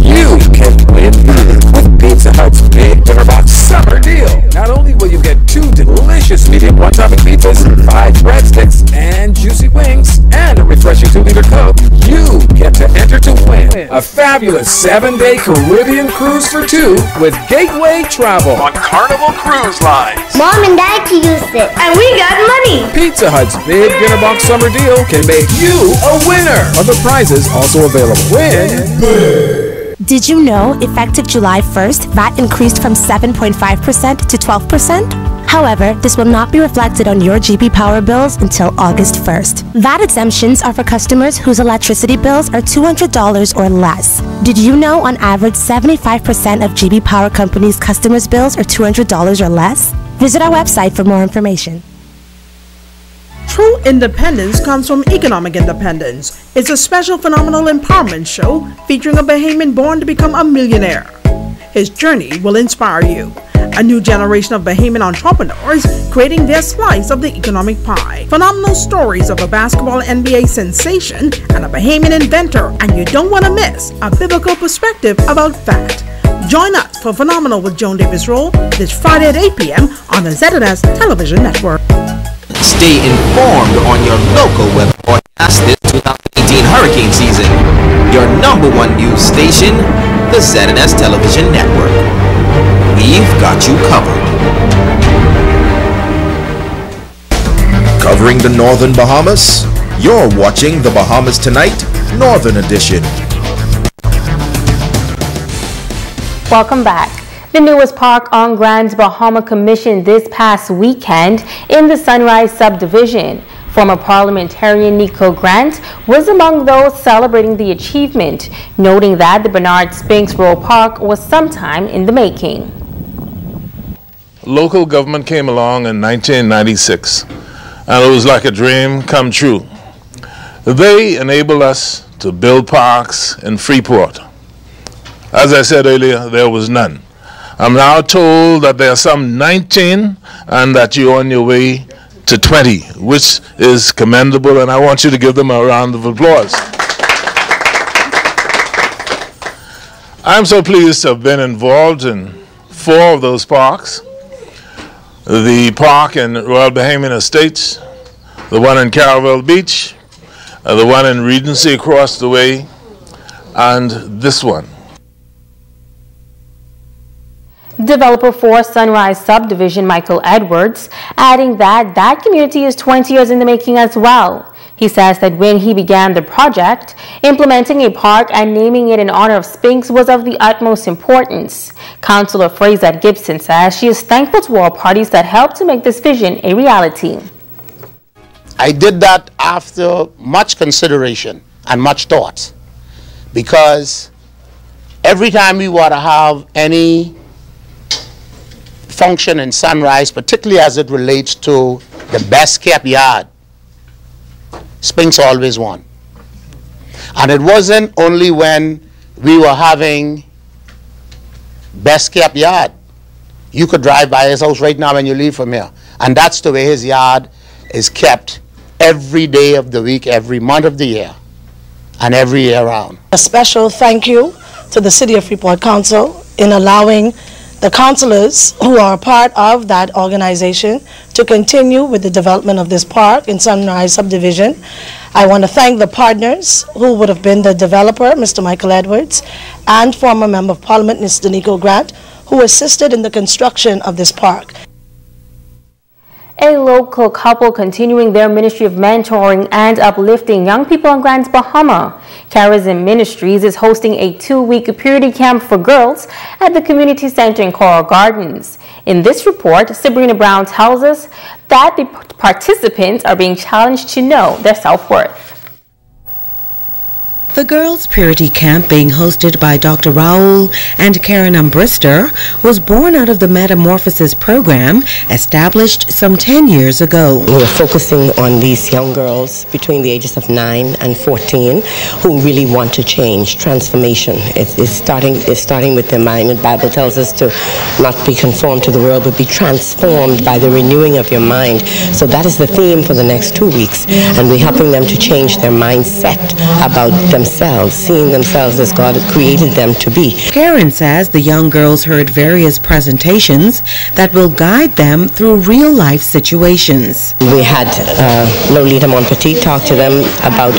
You can win with Pizza Hut's Big Dinner Box Summer Deal. Not only will you get 2 delicious medium one-topping pizzas, 5 breadsticks, and juicy wings, and a refreshing 2-liter Coke, you get to enter to win a fabulous 7-day Caribbean cruise for 2 with Gateway Travel on Carnival Cruise Lines. Mom and Dad can use it, and we got money. Pizza Hut's Big Dinner Box Summer Deal can make you a winner. Other prizes also available. Win big. Did you know, effective July 1st, VAT increased from 7.5% to 12%? However, this will not be reflected on your GB Power bills until August 1st. VAT exemptions are for customers whose electricity bills are $200 or less. Did you know, on average, 75% of GB Power Company's customers' bills are $200 or less? Visit our website for more information. True independence comes from economic independence. It's a special phenomenal empowerment show featuring a Bahamian born to become a millionaire. His journey will inspire you. A new generation of Bahamian entrepreneurs creating their slice of the economic pie. Phenomenal stories of a basketball NBA sensation and a Bahamian inventor, and you don't want to miss a biblical perspective about fat. Join us for Phenomenal with Joan Davis Roll this Friday at 8 p.m. on the ZNS Television Network. Stay informed on your local weather forecast this 2018 hurricane season. Your #1 news station, the ZNS Television Network. We've got you covered. Covering the Northern Bahamas, you're watching the Bahamas Tonight Northern Edition. Welcome back. The newest park on Grand Bahama commissioned this past weekend in the Sunrise subdivision. Former parliamentarian Nico Grant was among those celebrating the achievement, noting that the Bernard Spinks Road Park was sometime in the making. Local government came along in 1996, and it was like a dream come true. They enabled us to build parks in Freeport. As I said earlier, there was none. I'm now told that there are some 19 and that you're on your way to 20, which is commendable, and I want you to give them a round of applause. I'm so pleased to have been involved in 4 of those parks. The park in Royal Bahamian Estates, the one in Caravelle Beach, the one in Regency across the way, and this one. Developer for Sunrise Subdivision, Michael Edwards, adding that that community is 20 years in the making as well. He says that when he began the project, implementing a park and naming it in honor of Spinks was of the utmost importance. Councillor Fraser Gibson says she is thankful to all parties that helped to make this vision a reality. I did that after much consideration and much thought, because every time we want to have any function in Sunrise, particularly as it relates to the best kept yard, Spinks always won. And it wasn't only when we were having best kept yard. You could drive by his house right now when you leave from here, and that's the way his yard is kept every day of the week, every month of the year, and every year round. A special thank you to the City of Freeport Council in allowing the councillors who are a part of that organization to continue with the development of this park in Sunrise Subdivision. I want to thank the partners who would have been the developer, Mr. Michael Edwards, and former Member of Parliament, Mr. Nico Grant, who assisted in the construction of this park. A local couple continuing their ministry of mentoring and uplifting young people in Grand Bahama. Charism Ministries is hosting a 2-week purity camp for girls at the community center in Coral Gardens. In this report, Sabrina Brown tells us that the participants are being challenged to know their self-worth. The Girls' Purity Camp, being hosted by Dr. Raul and Karen Umbrister, was born out of the Metamorphosis program established some 10 years ago. We're focusing on these young girls between the ages of 9 and 14 who really want to change, transformation. It's starting with their mind. The Bible tells us to not be conformed to the world, but be transformed by the renewing of your mind. So that is the theme for the next 2 weeks, and we're helping them to change their mindset about themselves themselves, seeing themselves as God created them to be. Karen says the young girls heard various presentations that will guide them through real-life situations. We had Lolita Montpetit talk to them about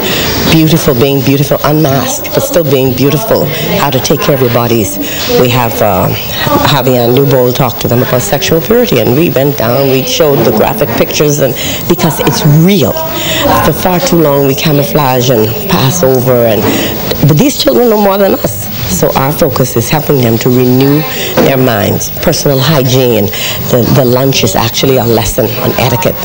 being beautiful unmasked, but still being beautiful, how to take care of your bodies. We have Javier Newbold talk to them about sexual purity, and we went down, we showed the graphic pictures, and because it's real. For far too long we camouflage and pass over, but these children know more than us. So our focus is helping them to renew their minds. Personal hygiene. The lunch is actually a lesson on etiquette,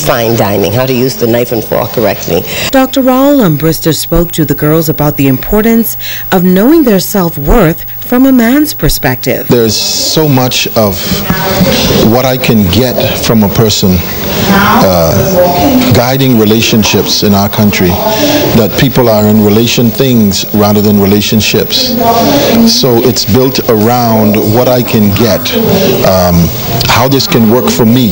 fine dining, how to use the knife and fork correctly. Dr. Raul Umbrister spoke to the girls about the importance of knowing their self-worth from a man's perspective. There's so much of what I can get from a person guiding relationships in our country, that people are in relation things rather than relationships. So it's built around what I can get, how this can work for me,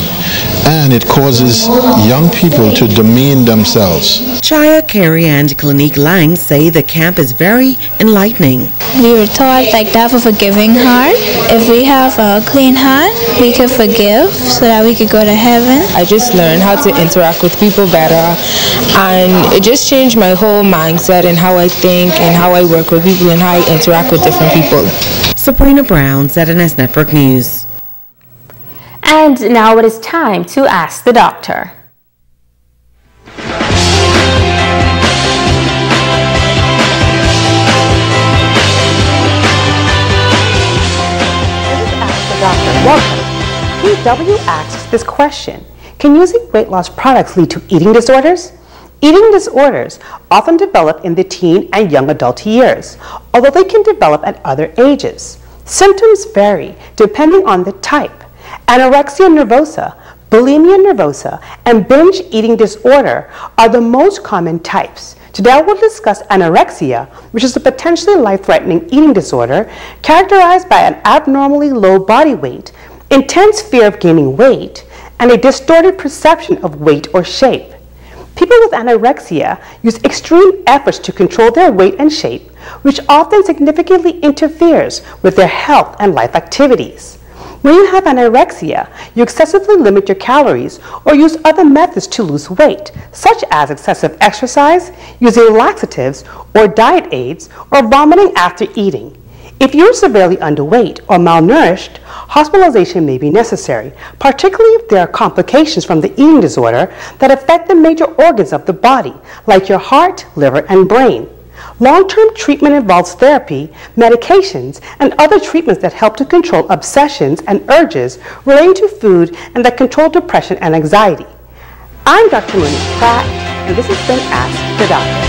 and it causes young people to demean themselves. Chaya Carey and Clinique Lang say the camp is very enlightening. We were taught to have a forgiving heart. If we have a clean heart, we can forgive so that we could go to heaven. I just learned how to interact with people better, and it just changed my whole mindset and how I think and how I work with people and how I interact with different people. Sabrina Brown, ZNS Network News. And now it is time to ask the doctor. Welcome. PW asks this question: can using weight loss products lead to eating disorders? Eating disorders often develop in the teen and young adult years, although they can develop at other ages. Symptoms vary depending on the type. Anorexia nervosa, bulimia nervosa, and binge eating disorder are the most common types. Today I will discuss anorexia, which is a potentially life-threatening eating disorder characterized by an abnormally low body weight, intense fear of gaining weight, and a distorted perception of weight or shape. People with anorexia use extreme efforts to control their weight and shape, which often significantly interferes with their health and life activities. When you have anorexia, you excessively limit your calories or use other methods to lose weight, such as excessive exercise, using laxatives or diet aids, or vomiting after eating. If you're severely underweight or malnourished, hospitalization may be necessary, particularly if there are complications from the eating disorder that affect the major organs of the body, like your heart, liver, and brain. Long-term treatment involves therapy, medications, and other treatments that help to control obsessions and urges relating to food and that control depression and anxiety. I'm Dr. Monique Pratt, and this has been Ask the Doctor.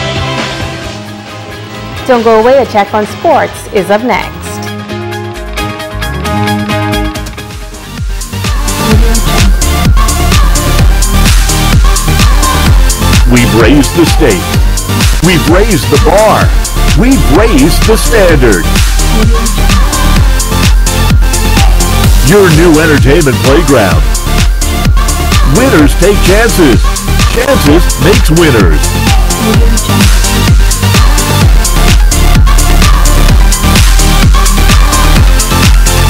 Don't go away, a check on sports is up next. We've raised the stakes. We've raised the bar. We've raised the standard. Your new entertainment playground. Winners take chances. Chances makes winners.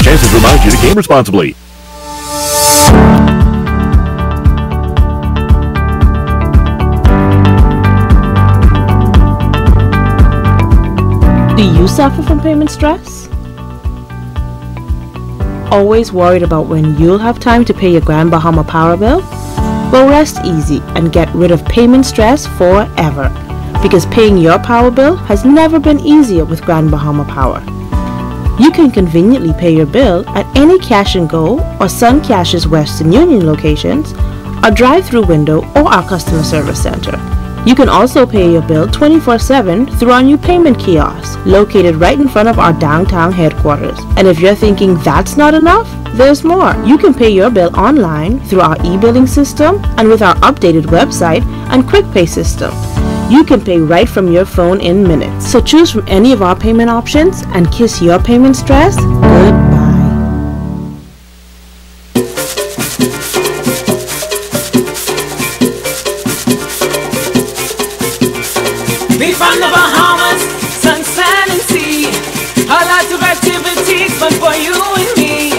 Chances remind you to game responsibly. Do you suffer from payment stress? Always worried about when you'll have time to pay your Grand Bahama Power bill? Well, rest easy and get rid of payment stress forever, because paying your power bill has never been easier with Grand Bahama Power. You can conveniently pay your bill at any Cash and Go or Sun Cash's Western Union locations, our drive-through window, or our customer service center. You can also pay your bill 24/7 through our new payment kiosk, located right in front of our downtown headquarters. And if you're thinking that's not enough, there's more. You can pay your bill online through our e-billing system and with our updated website and quick pay system. You can pay right from your phone in minutes. So choose from any of our payment options and kiss your payment stress goodbye. We from the Bahamas. one for you and me.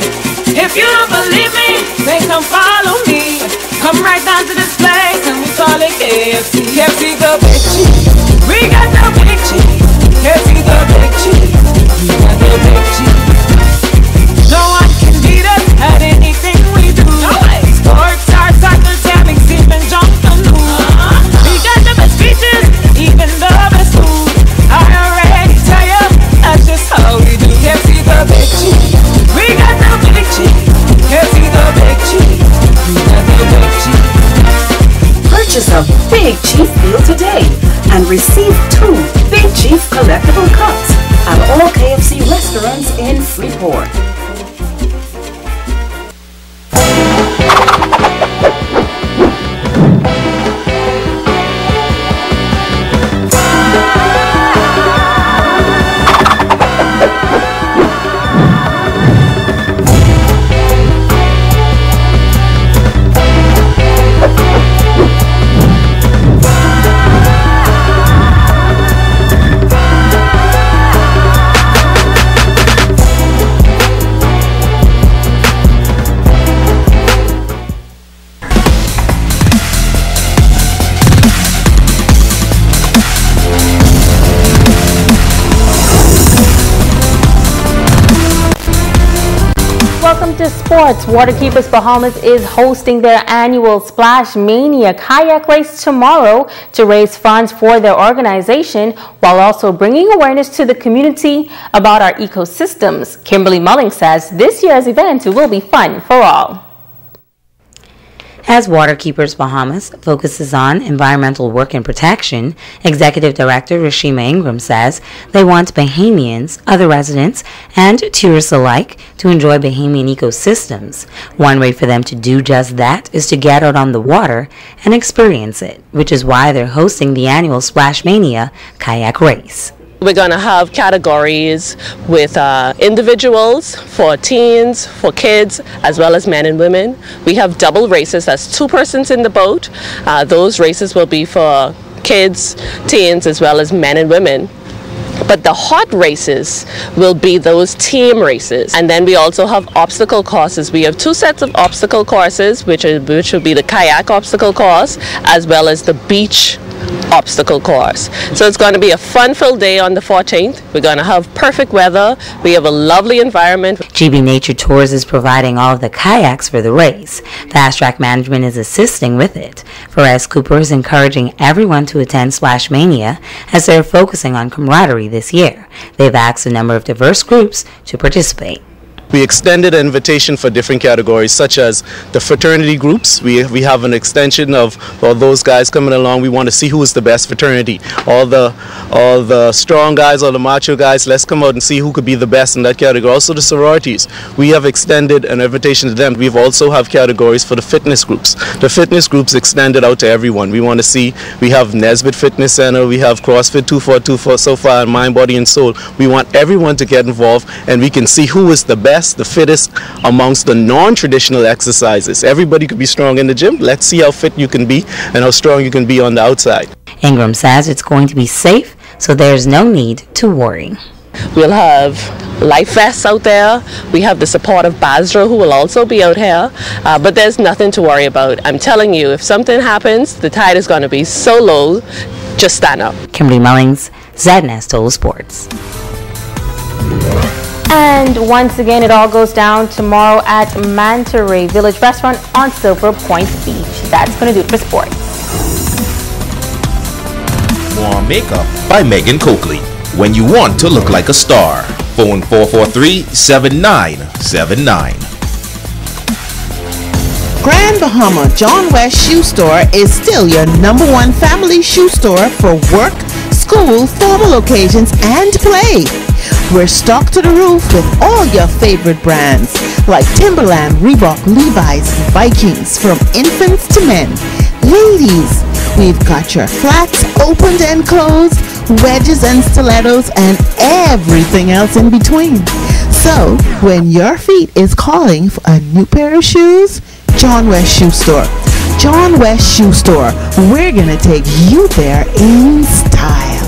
If you don't believe me, then come follow me. Come right down to this place and we call it KFC. KFC the big cheese. We got the big cheese. KFC the big cheese. We got the big cheese. No one can beat us at anything we do. Sports, art, soccer, sailing, sleeping, jump, canoe. We got the best beaches, even the best food. I already tell you, that's just how we do. KFC the big cheese. We got the big cheese. KFC the big cheese. We got the big cheese. Purchase a Big Chief meal today and receive 2 Big Chief collectible cups at all KFC restaurants in Freeport. Welcome to sports. Waterkeepers Bahamas is hosting their annual Splash Mania kayak race tomorrow to raise funds for their organization while also bringing awareness to the community about our ecosystems. Kimberly Mulling says this year's event will be fun for all. As Waterkeepers Bahamas focuses on environmental work and protection, Executive Director Rashima Ingram says they want Bahamians, other residents, and tourists alike to enjoy Bahamian ecosystems. One way for them to do just that is to get out on the water and experience it, which is why they're hosting the annual Splash Mania kayak race. We're going to have categories with individuals, for teens, for kids, as well as men and women. We have double races, that's 2 persons in the boat. Those races will be for kids, teens, as well as men and women. But the hot races will be those team races. And then we also have obstacle courses. We have 2 sets of obstacle courses, which will be the kayak obstacle course, as well as the beach obstacle course. So it's going to be a fun-filled day on the 14th. We're going to have perfect weather. We have a lovely environment. GB Nature Tours is providing all of the kayaks for the race. Fast Track Management is assisting with it. Perez Cooper is encouraging everyone to attend Splash Mania as they're focusing on camaraderie this year. They've asked a number of diverse groups to participate. We extended an invitation for different categories, such as the fraternity groups. We have an extension of all those guys coming along. We want to see who is the best fraternity. All the strong guys, all the macho guys, let's come out and see who could be the best in that category. Also the sororities. We have extended an invitation to them. We also have categories for the fitness groups. The fitness groups extended out to everyone. We want to see, we have Nesbitt Fitness Center, we have CrossFit 2424 so far, and Mind, Body and Soul. We want everyone to get involved and we can see who is the best, the fittest amongst the non-traditional exercises. Everybody could be strong in the gym. Let's see how fit you can be and how strong you can be on the outside. Ingram says it's going to be safe, so there's no need to worry. We'll have life vests out there. We have the support of Basra, who will also be out here. But there's nothing to worry about. I'm telling you, if something happens, the tide is going to be so low, just stand up. Kimberly Mullings, ZNS Total Sports. And once again, it all goes down tomorrow at Manta Village Restaurant on Silver Point Beach. That's going to do it for sports. More Makeup by Megan Coakley. When you want to look like a star. Phone 443-7979. Grand Bahama John West Shoe Store is still your #1 family shoe store for work, school, formal occasions, and play. We're stocked to the roof with all your favorite brands like Timberland, Reebok, Levi's, Vikings, from infants to men. Ladies, we've got your flats opened and closed, wedges and stilettos, and everything else in between. So, when your feet is calling for a new pair of shoes, John West Shoe Store. John West Shoe Store. We're gonna take you there in style.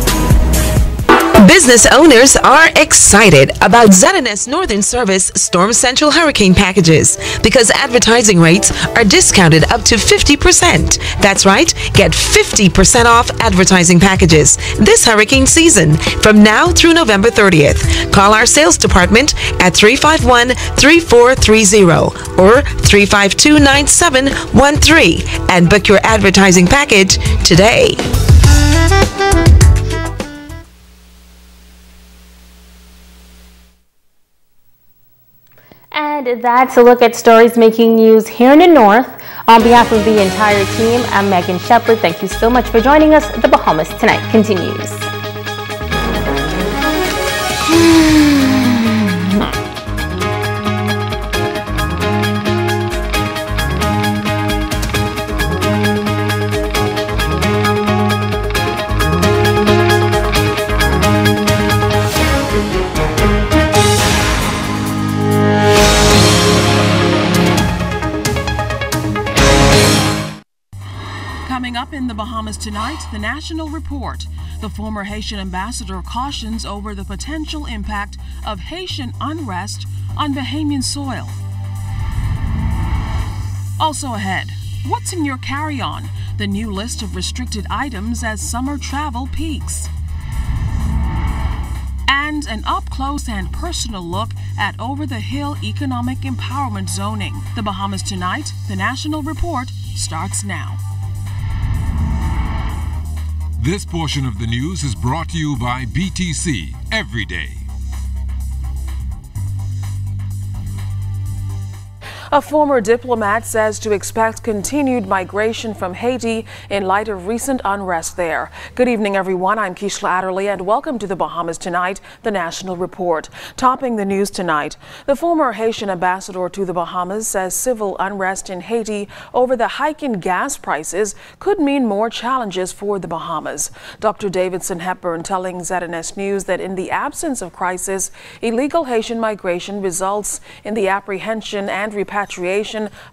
Business owners are excited about ZNS Northern Service Storm Central Hurricane packages because advertising rates are discounted up to 50%. That's right, get 50% off advertising packages this hurricane season from now through November 30th. Call our sales department at 351-3430 or 352-9713 and book your advertising package today. And that's a look at stories making news here in the North. On behalf of the entire team, I'm Megan Shepard. Thank you so much for joining us. The Bahamas Tonight continues. Coming up in the Bahamas tonight, the National Report. The former Haitian ambassador cautions over the potential impact of Haitian unrest on Bahamian soil. Also ahead, what's in your carry-on? The new list of restricted items as summer travel peaks. And an up-close and personal look at over-the-hill economic empowerment zoning. The Bahamas tonight, the National Report starts now. This portion of the news is brought to you by BTC Every Day. A former diplomat says to expect continued migration from Haiti in light of recent unrest there. Good evening, everyone. I'm Keishla Adderley, and welcome to the Bahamas Tonight, the National Report. Topping the news tonight, the former Haitian ambassador to the Bahamas says civil unrest in Haiti over the hike in gas prices could mean more challenges for the Bahamas. Dr. Davidson Hepburn telling ZNS News that in the absence of crisis, illegal Haitian migration results in the apprehension and repatriation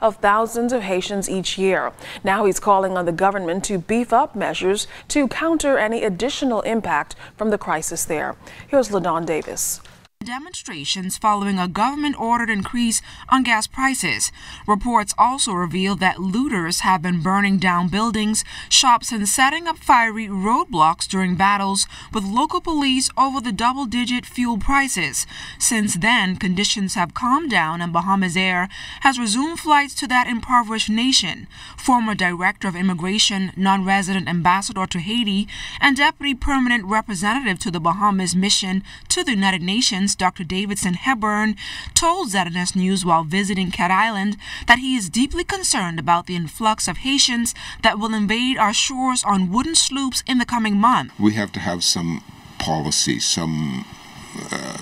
of thousands of Haitians each year. Now he's calling on the government to beef up measures to counter any additional impact from the crisis there. Here's LaDon Davis. Demonstrations following a government-ordered increase on gas prices. Reports also reveal that looters have been burning down buildings, shops, and setting up fiery roadblocks during battles with local police over the double-digit fuel prices. Since then, conditions have calmed down and Bahamas Air has resumed flights to that impoverished nation. Former Director of Immigration, non-resident ambassador to Haiti, and Deputy Permanent Representative to the Bahamas Mission to the United Nations, Dr. Davidson Hepburn, told ZNS News while visiting Cat Island that he is deeply concerned about the influx of Haitians that will invade our shores on wooden sloops in the coming month. We have to have some policy, some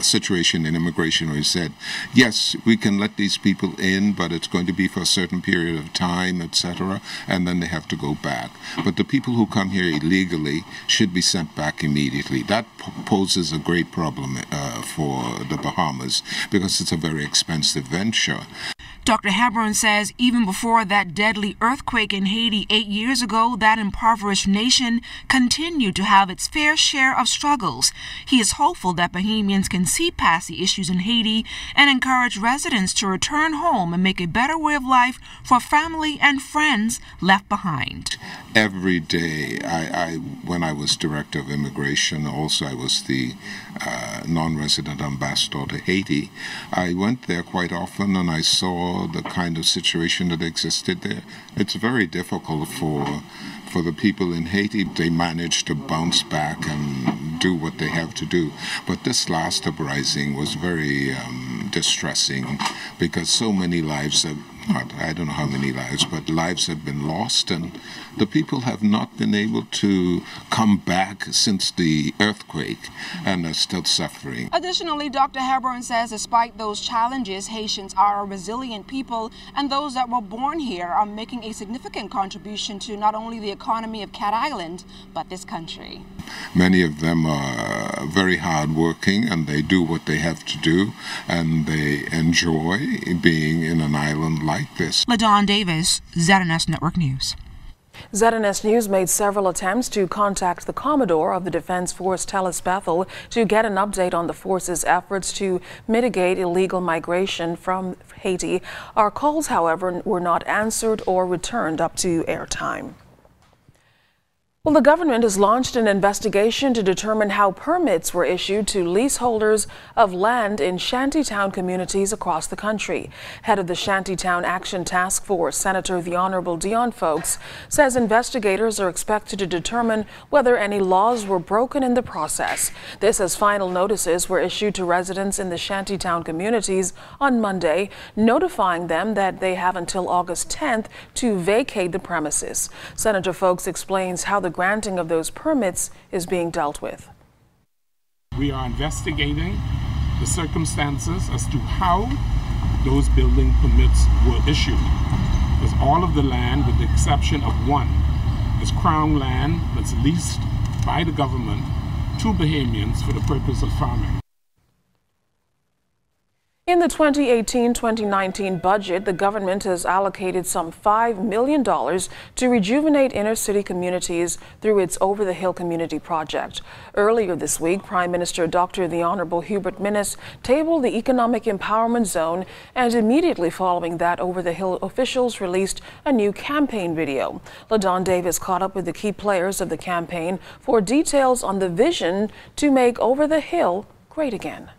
situation in immigration where he said, yes, we can let these people in, but it's going to be for a certain period of time, etc., and then they have to go back. But the people who come here illegally should be sent back immediately. That poses a great problem for the Bahamas because it's a very expensive venture. Dr. Hepburn says even before that deadly earthquake in Haiti 8 years ago, that impoverished nation continued to have its fair share of struggles. He is hopeful that Bahamians can see past the issues in Haiti and encourage residents to return home and make a better way of life for family and friends left behind. Every day, when I was Director of Immigration, also I was the non-resident ambassador to Haiti, I went there quite often and I saw the kind of situation that existed there. It's very difficult for the people in Haiti. They managed to bounce back and do what they have to do. But this last uprising was very distressing because so many lives have, I don't know how many lives, but lives have been lost, and the people have not been able to come back since the earthquake and are still suffering. Additionally, Dr. Hepburn says despite those challenges, Haitians are a resilient people, and those that were born here are making a significant contribution to not only the economy of Cat Island, but this country. Many of them are very hardworking and they do what they have to do, and they enjoy being in an island like this. LaDon Davis, ZNS Network News. ZNS News made several attempts to contact the Commodore of the Defense Force, Telus Bethel, to get an update on the force's efforts to mitigate illegal migration from Haiti. Our calls, however, were not answered or returned up to airtime. Well, the government has launched an investigation to determine how permits were issued to leaseholders of land in shantytown communities across the country. Head of the Shantytown Action Task Force, Senator the Honorable Dion Folks, says investigators are expected to determine whether any laws were broken in the process. This as final notices were issued to residents in the shantytown communities on Monday, notifying them that they have until August 10th to vacate the premises. Senator Folks explains how the granting of those permits is being dealt with. We are investigating the circumstances as to how those building permits were issued. Because all of the land, with the exception of one, is Crown land that's leased by the government to Bahamians for the purpose of farming. In the 2018-2019 budget, the government has allocated some $5 million to rejuvenate inner-city communities through its Over the Hill Community Project. Earlier this week, Prime Minister Dr. the Honorable Hubert Minnis tabled the Economic Empowerment Zone, and immediately following that, Over the Hill officials released a new campaign video. LaDon Davis caught up with the key players of the campaign for details on the vision to make Over the Hill great again.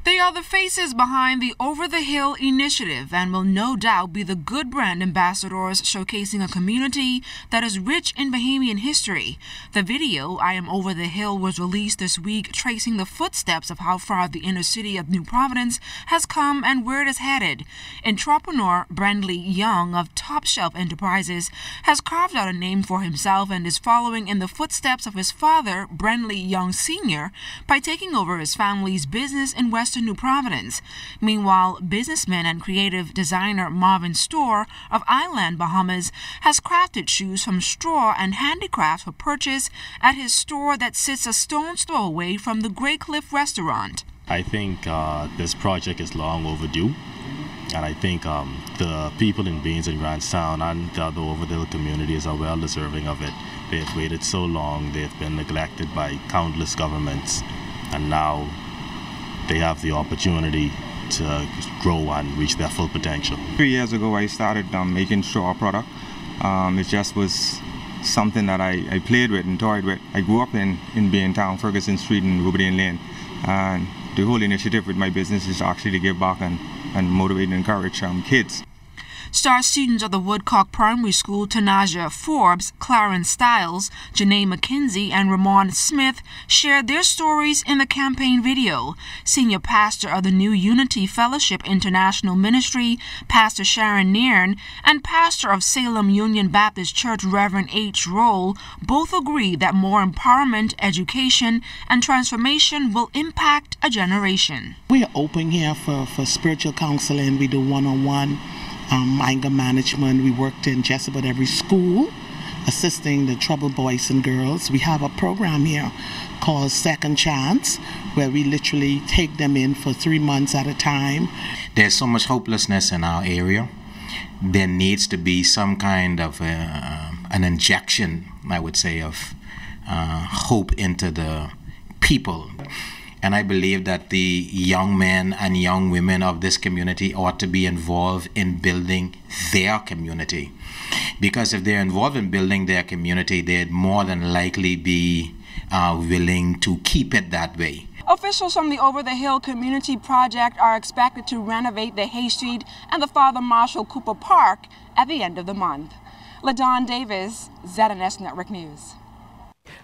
They are the faces behind the Over the Hill initiative and will no doubt be the good brand ambassadors showcasing a community that is rich in Bahamian history. The video, I Am Over the Hill, was released this week, tracing the footsteps of how far the inner city of New Providence has come and where it is headed. Entrepreneur Brandley Young of Top Shelf Enterprises has carved out a name for himself and is following in the footsteps of his father, Brandley Young Sr., by taking over his family's business in Western New Providence. Meanwhile, businessman and creative designer Marvin Storr of Island, Bahamas, has crafted shoes from straw and handicrafts for purchase at his store that sits a stone's throw away from the Grey Cliff restaurant. I think this project is long overdue, and I think the people in Baines and Grantstown and the other Over the Hill communities are well deserving of it. They've waited so long, they've been neglected by countless governments, and now they have the opportunity to grow and reach their full potential. 3 years ago, I started making straw product. It just was something that I played with and toyed with. I grew up in Baintown, Ferguson Street and Ruberdale Lane. And the whole initiative with my business is actually to give back and motivate and encourage kids. Star students of the Woodcock Primary School, Tanaja Forbes, Clarence Stiles, Janae McKenzie, and Ramon Smith shared their stories in the campaign video. Senior pastor of the New Unity Fellowship International Ministry, Pastor Sharon Nairn, and pastor of Salem Union Baptist Church, Reverend H. Roll, both agree that more empowerment, education, and transformation will impact a generation. We are open here for spiritual counseling. We do one-on-one anger management. We worked in just about every school, assisting the troubled boys and girls. We have a program here called Second Chance, where we literally take them in for 3 months at a time. There's so much hopelessness in our area. There needs to be some kind of an injection, I would say, of hope into the people. And I believe that the young men and young women of this community ought to be involved in building their community. Because if they're involved in building their community, they'd more than likely be willing to keep it that way. Officials from the Over the Hill Community Project are expected to renovate the Hay Street and the Father Marshall Cooper Park at the end of the month. LaDon Davis, ZNS Network News.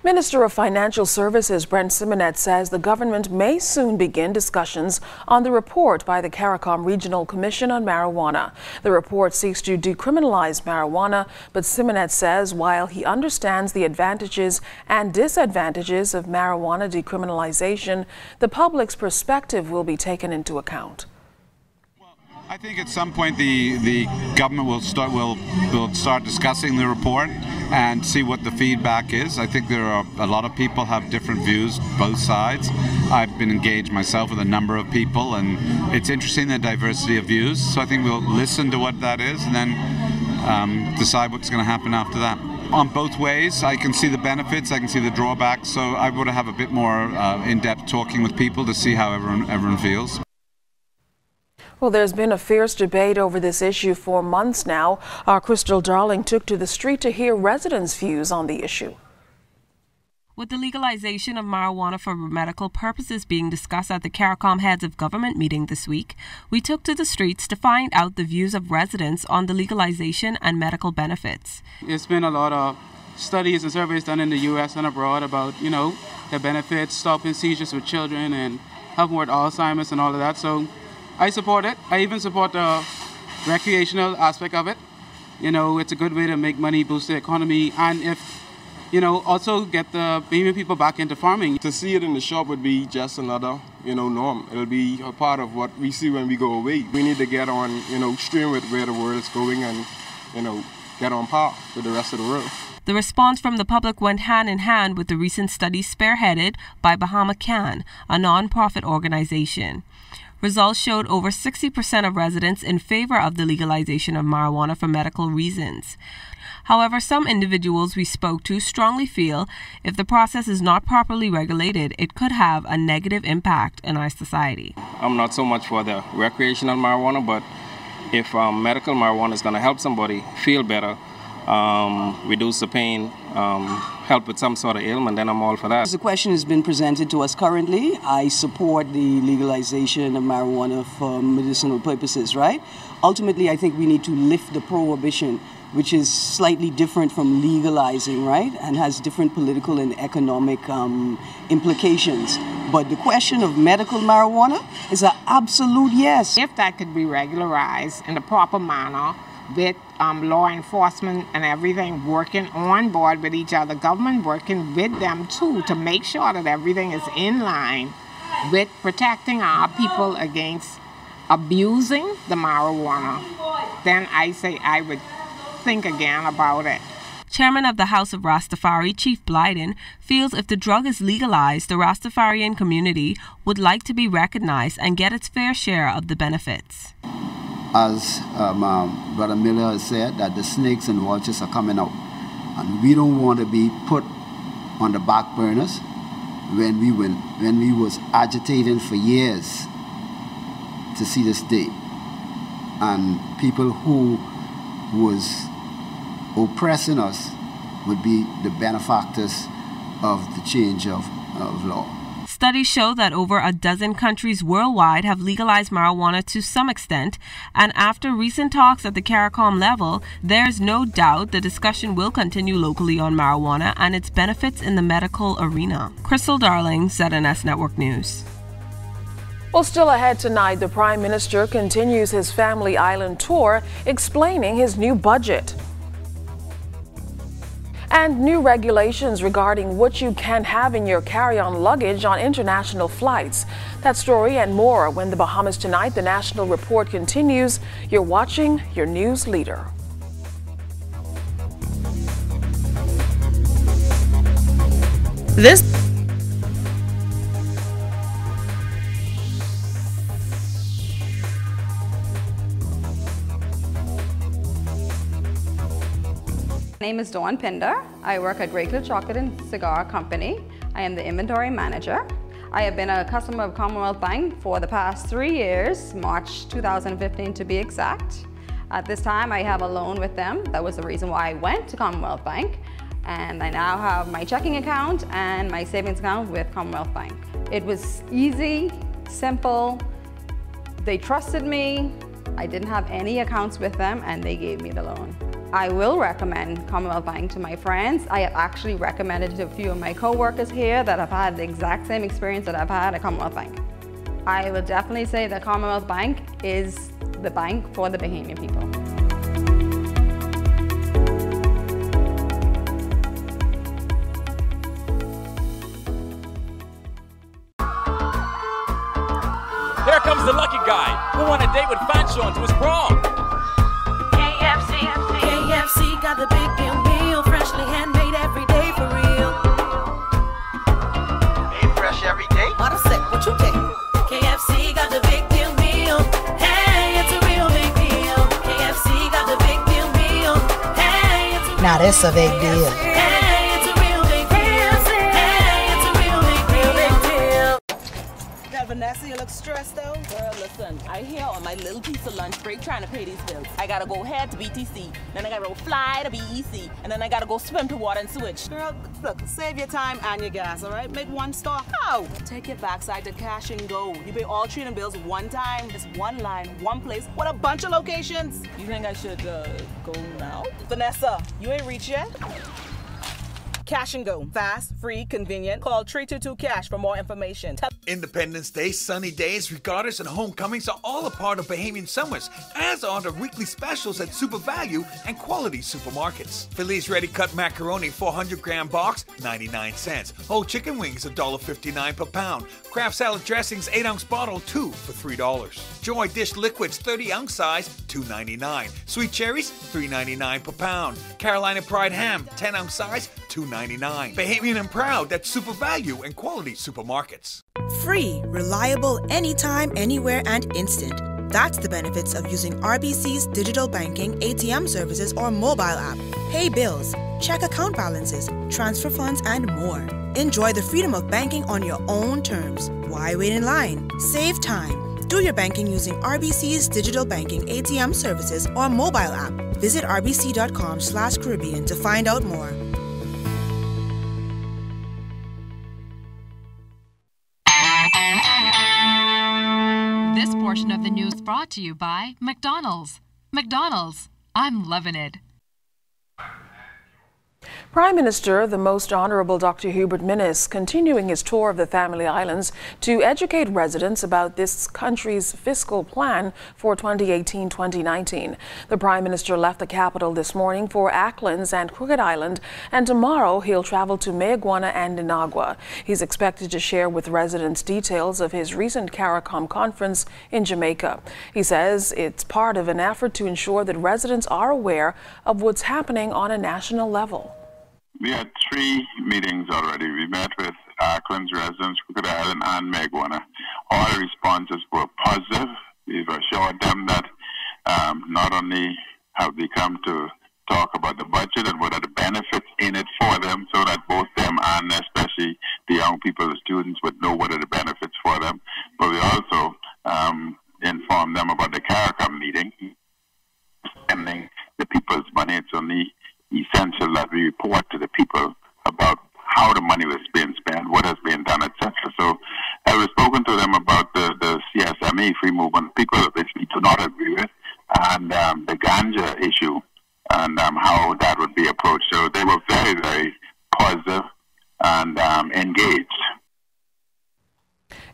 Minister of Financial Services Brent Simonet says the government may soon begin discussions on the report by the CARICOM Regional Commission on Marijuana. The report seeks to decriminalize marijuana, but Simonet says while he understands the advantages and disadvantages of marijuana decriminalization, the public's perspective will be taken into account. I think at some point the government will start discussing the report and see what the feedback is. I think there are a lot of people have different views, both sides. I've been engaged myself with a number of people, and it's interesting the diversity of views. So I think we'll listen to what that is, and then decide what's going to happen after that. On both ways, I can see the benefits, I can see the drawbacks, so I would have a bit more in-depth talking with people to see how everyone feels. Well, there's been a fierce debate over this issue for months now. Our Crystal Darling took to the street to hear residents' views on the issue. With the legalization of marijuana for medical purposes being discussed at the CARICOM Heads of Government meeting this week, we took to the streets to find out the views of residents on the legalization and medical benefits. There's been a lot of studies and surveys done in the U.S. and abroad about, the benefits, stopping seizures with children and helping with Alzheimer's and all of that. So I support it. I even support the recreational aspect of it. It's a good way to make money, boost the economy, and if also get the Bahamian people back into farming. To see it in the shop would be just another, norm. It'll be a part of what we see when we go away. We need to get on, stream with where the world is going and, get on par with the rest of the world. The response from the public went hand in hand with the recent study spearheaded by Bahamian, a non-profit organization. Results showed over 60% of residents in favor of the legalization of marijuana for medical reasons. However, some individuals we spoke to strongly feel if the process is not properly regulated, it could have a negative impact in our society. I'm not so much for the recreational marijuana, but if medical marijuana is going to help somebody feel better, reduce the pain, help with some sort of ailment, then I'm all for that. The question has been presented to us currently. I support the legalization of marijuana for medicinal purposes, right? Ultimately, I think we need to lift the prohibition, which is slightly different from legalizing, right? And has different political and economic implications. But the question of medical marijuana is an absolute yes. If that could be regularized in the proper manner, with law enforcement and everything working on board with each other, government working with them too to make sure that everything is in line with protecting our people against abusing the marijuana, then I say I would think again about it. Chairman of the House of Rastafari, Chief Blyden, feels if the drug is legalized, the Rastafarian community would like to be recognized and get its fair share of the benefits. As Brother Miller has said, that the snakes and vultures are coming out. And we don't want to be put on the back burners when we was agitating for years to see this day. And people who was oppressing us would be the benefactors of the change of law. Studies show that over a dozen countries worldwide have legalized marijuana to some extent, and after recent talks at the CARICOM level, there's no doubt the discussion will continue locally on marijuana and its benefits in the medical arena. Crystal Darling, ZNS Network News. Well, still ahead tonight, the Prime Minister continues his Family Island tour, explaining his new budget. And new regulations regarding what you can have in your carry-on luggage on international flights. That story and more when the Bahamas Tonight, the National Report continues. You're watching your news leader. My name is Dawn Pinder. I work at Regular Chocolate and Cigar Company. I am the inventory manager. I have been a customer of Commonwealth Bank for the past 3 years, March 2015 to be exact. At this time, I have a loan with them. That was the reason why I went to Commonwealth Bank. And I now have my checking account and my savings account with Commonwealth Bank. It was easy, simple. They trusted me. I didn't have any accounts with them and they gave me the loan. I will recommend Commonwealth Bank to my friends. I have actually recommended it to a few of my co-workers here that have had the exact same experience that I've had at Commonwealth Bank. I would definitely say that Commonwealth Bank is the bank for the Bahamian people. Here comes the lucky guy who won a date with Fanchon to his prom. KFC got the big deal meal, freshly handmade every day for real. Made fresh every day? What I said, what you think? KFC got the big deal meal. Hey, it's a real big deal. KFC got the big deal meal. Now that's a big deal. Vanessa, you look stressed though. Girl, listen, I here on my little piece of lunch break trying to pay these bills. I gotta go head to BTC, then I gotta go fly to BEC, and then I gotta go swim to water and sewage. Girl, look, save your time and your gas, all right? Make one stop. How? Take your backside to Cash and Go. You pay all 3 bills one time. It's one line, one place, with a bunch of locations. You think I should go now? Vanessa, you ain't reached yet? Cash and Go. Fast, free, convenient. Call 322-CASH for more information. Independence Day, sunny days, regattas, and homecomings are all a part of Bahamian summers, as are the weekly specials at Super Value and Quality Supermarkets. Philly's Ready Cut Macaroni 400-gram box, 99 cents. Whole chicken wings, $1.59 per pound. Kraft salad dressings, 8-ounce bottle, 2 for $3. Joy Dish Liquids, 30-ounce size, $2.99. Sweet cherries, $3.99 per pound. Carolina Pride ham, 10-ounce size, $2.99. Bahamian and proud, that's Super Value and Quality Supermarkets. Free, reliable, anytime, anywhere, and instant. That's the benefits of using RBC's digital banking, ATM services, or mobile app. Pay bills, check account balances, transfer funds, and more. Enjoy the freedom of banking on your own terms. Why wait in line? Save time. Do your banking using RBC's digital banking, ATM services, or mobile app. Visit rbc.com/Caribbean to find out more. This portion of the news brought to you by McDonald's. McDonald's, I'm loving it. Prime Minister, the Most Honorable Dr. Hubert Minnis, continuing his tour of the Family Islands to educate residents about this country's fiscal plan for 2018-2019. The Prime Minister left the capital this morning for Acklins and Crooked Island, and tomorrow he'll travel to Mayaguana and Inagua. He's expected to share with residents details of his recent CARICOM conference in Jamaica. He says it's part of an effort to ensure that residents are aware of what's happening on a national level. We had 3 meetings already. We met with Acklins residents, Crooked Island, and Mayaguana. All the responses were positive. We've assured them that not only have they come to talk about the budget and what are the benefits in it for them, so that both them and especially the young people, the students, would know what are the benefits for them, but we also inform them about the CARICOM meeting, spending the people's money. It's only essential that we report to the people about how the money was being spent, what has been done, etc. So I was spoken to them about the CSME, free movement people, which we do not agree with, and the ganja issue and how that would be approached. So they were very, very positive and engaged.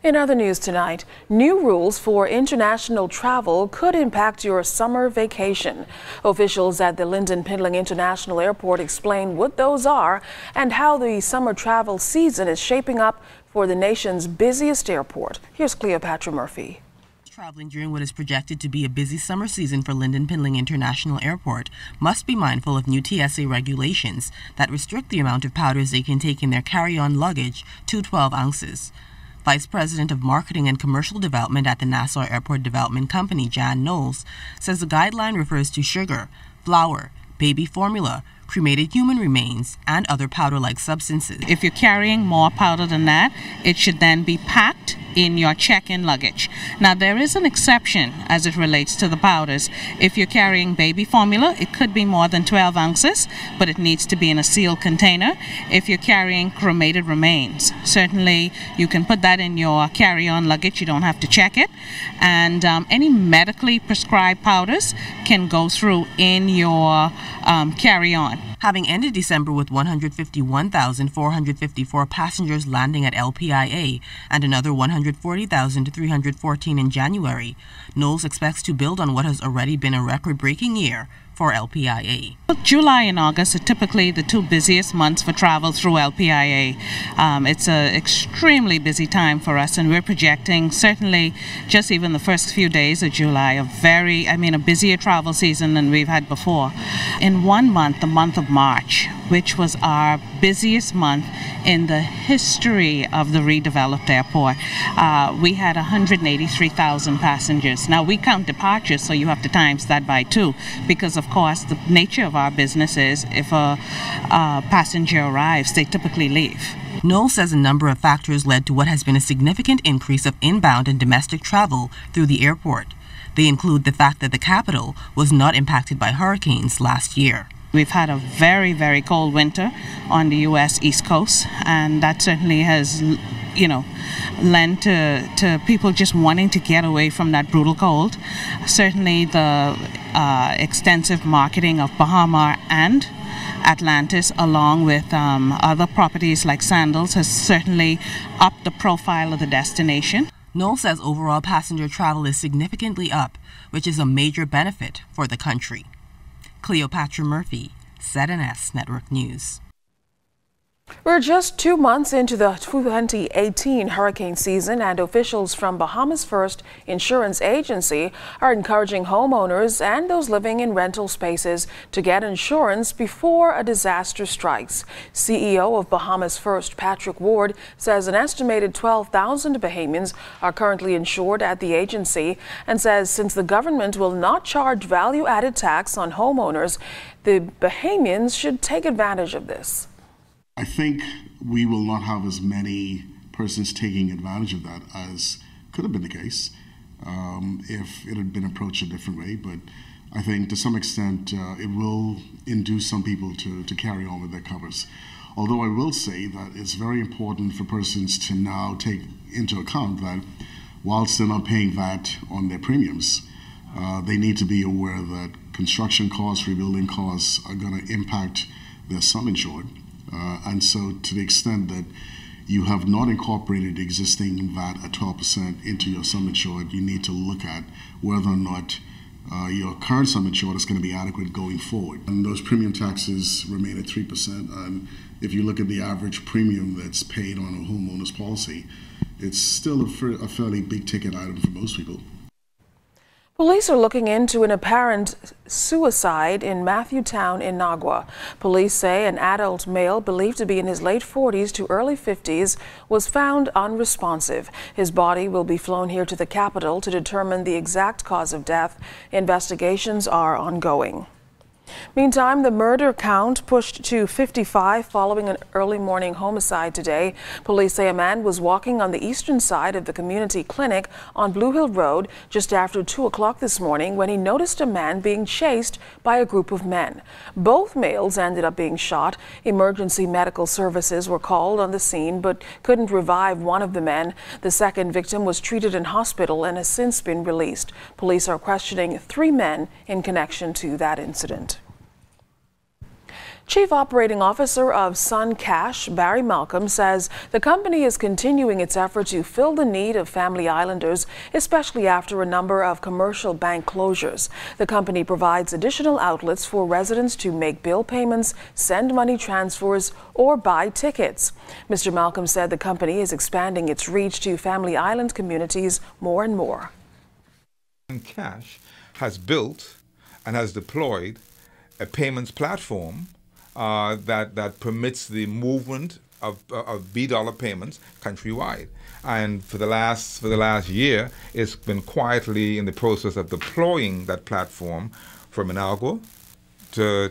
In other news tonight, new rules for international travel could impact your summer vacation. Officials at the Lynden Pindling International Airport explain what those are and how the summer travel season is shaping up for the nation's busiest airport. Here's Cleopatra Murphy. Traveling during what is projected to be a busy summer season for Lynden Pindling International Airport must be mindful of new TSA regulations that restrict the amount of powders they can take in their carry-on luggage to 12 ounces. Vice President of Marketing and Commercial Development at the Nassau Airport Development Company, Jan Knowles, says the guideline refers to sugar, flour, baby formula, cremated human remains, and other powder-like substances. If you're carrying more powder than that, it should then be packed in your check-in luggage. Now, there is an exception as it relates to the powders. If you're carrying baby formula, it could be more than 12 ounces, but it needs to be in a sealed container. If you're carrying cremated remains, certainly you can put that in your carry-on luggage. You don't have to check it. And any medically prescribed powders can go through in your carry-on. Having ended December with 151,454 passengers landing at LPIA and another 140,314 in January, Knowles expects to build on what has already been a record-breaking year for LPIA. July and August are typically the 2 busiest months for travel through LPIA. It's an extremely busy time for us, and we're projecting certainly just even the first few days of July a busier travel season than we've had before. In 1 month, the month of March, which was our busiest month in the history of the redeveloped airport, we had 183,000 passengers. Now we count departures, so you have to times that by 2 because of of course, the nature of our business is if a passenger arrives, they typically leave. Noel says a number of factors led to what has been a significant increase of inbound and domestic travel through the airport. They include the fact that the capital was not impacted by hurricanes last year. We've had a very, very cold winter on the U.S. East Coast, and that certainly has, lent to people just wanting to get away from that brutal cold. Certainly the extensive marketing of Bahama and Atlantis, along with other properties like Sandals, has certainly upped the profile of the destination. Noel says overall passenger travel is significantly up, which is a major benefit for the country. Cleopatra Murphy, ZNS Network News. We're just 2 months into the 2018 hurricane season, and officials from Bahamas First Insurance Agency are encouraging homeowners and those living in rental spaces to get insurance before a disaster strikes. CEO of Bahamas First, Patrick Ward, says an estimated 12,000 Bahamians are currently insured at the agency, and says since the government will not charge value-added tax on homeowners, the Bahamians should take advantage of this. I think we will not have as many persons taking advantage of that as could have been the case if it had been approached a different way. But I think to some extent it will induce some people to carry on with their covers. Although I will say that it's very important for persons to now take into account that whilst they're not paying VAT on their premiums, they need to be aware that construction costs, rebuilding costs are going to impact their sum insured. And so to the extent that you have not incorporated existing VAT at 12% into your sum insured, you need to look at whether or not your current sum insured is going to be adequate going forward. And those premium taxes remain at 3%. And if you look at the average premium that's paid on a homeowner's policy, it's still a fairly big ticket item for most people. Police are looking into an apparent suicide in Matthewtown in Nagua. Police say an adult male believed to be in his late 40s to early 50s was found unresponsive. His body will be flown here to the capital to determine the exact cause of death. Investigations are ongoing. Meantime, the murder count pushed to 55 following an early morning homicide today. Police say a man was walking on the eastern side of the community clinic on Blue Hill Road just after 2 o'clock this morning when he noticed a man being chased by a group of men. Both males ended up being shot. Emergency medical services were called on the scene but couldn't revive one of the men. The second victim was treated in hospital and has since been released. Police are questioning 3 men in connection to that incident. Chief Operating Officer of Sun Cash, Barry Malcolm, says the company is continuing its effort to fill the need of family islanders, especially after a number of commercial bank closures. The company provides additional outlets for residents to make bill payments, send money transfers, or buy tickets. Mr. Malcolm said the company is expanding its reach to family island communities more and more. Sun Cash has built and has deployed a payments platform that permits the movement of $B payments countrywide, and for the last year, it's been quietly in the process of deploying that platform from Managua to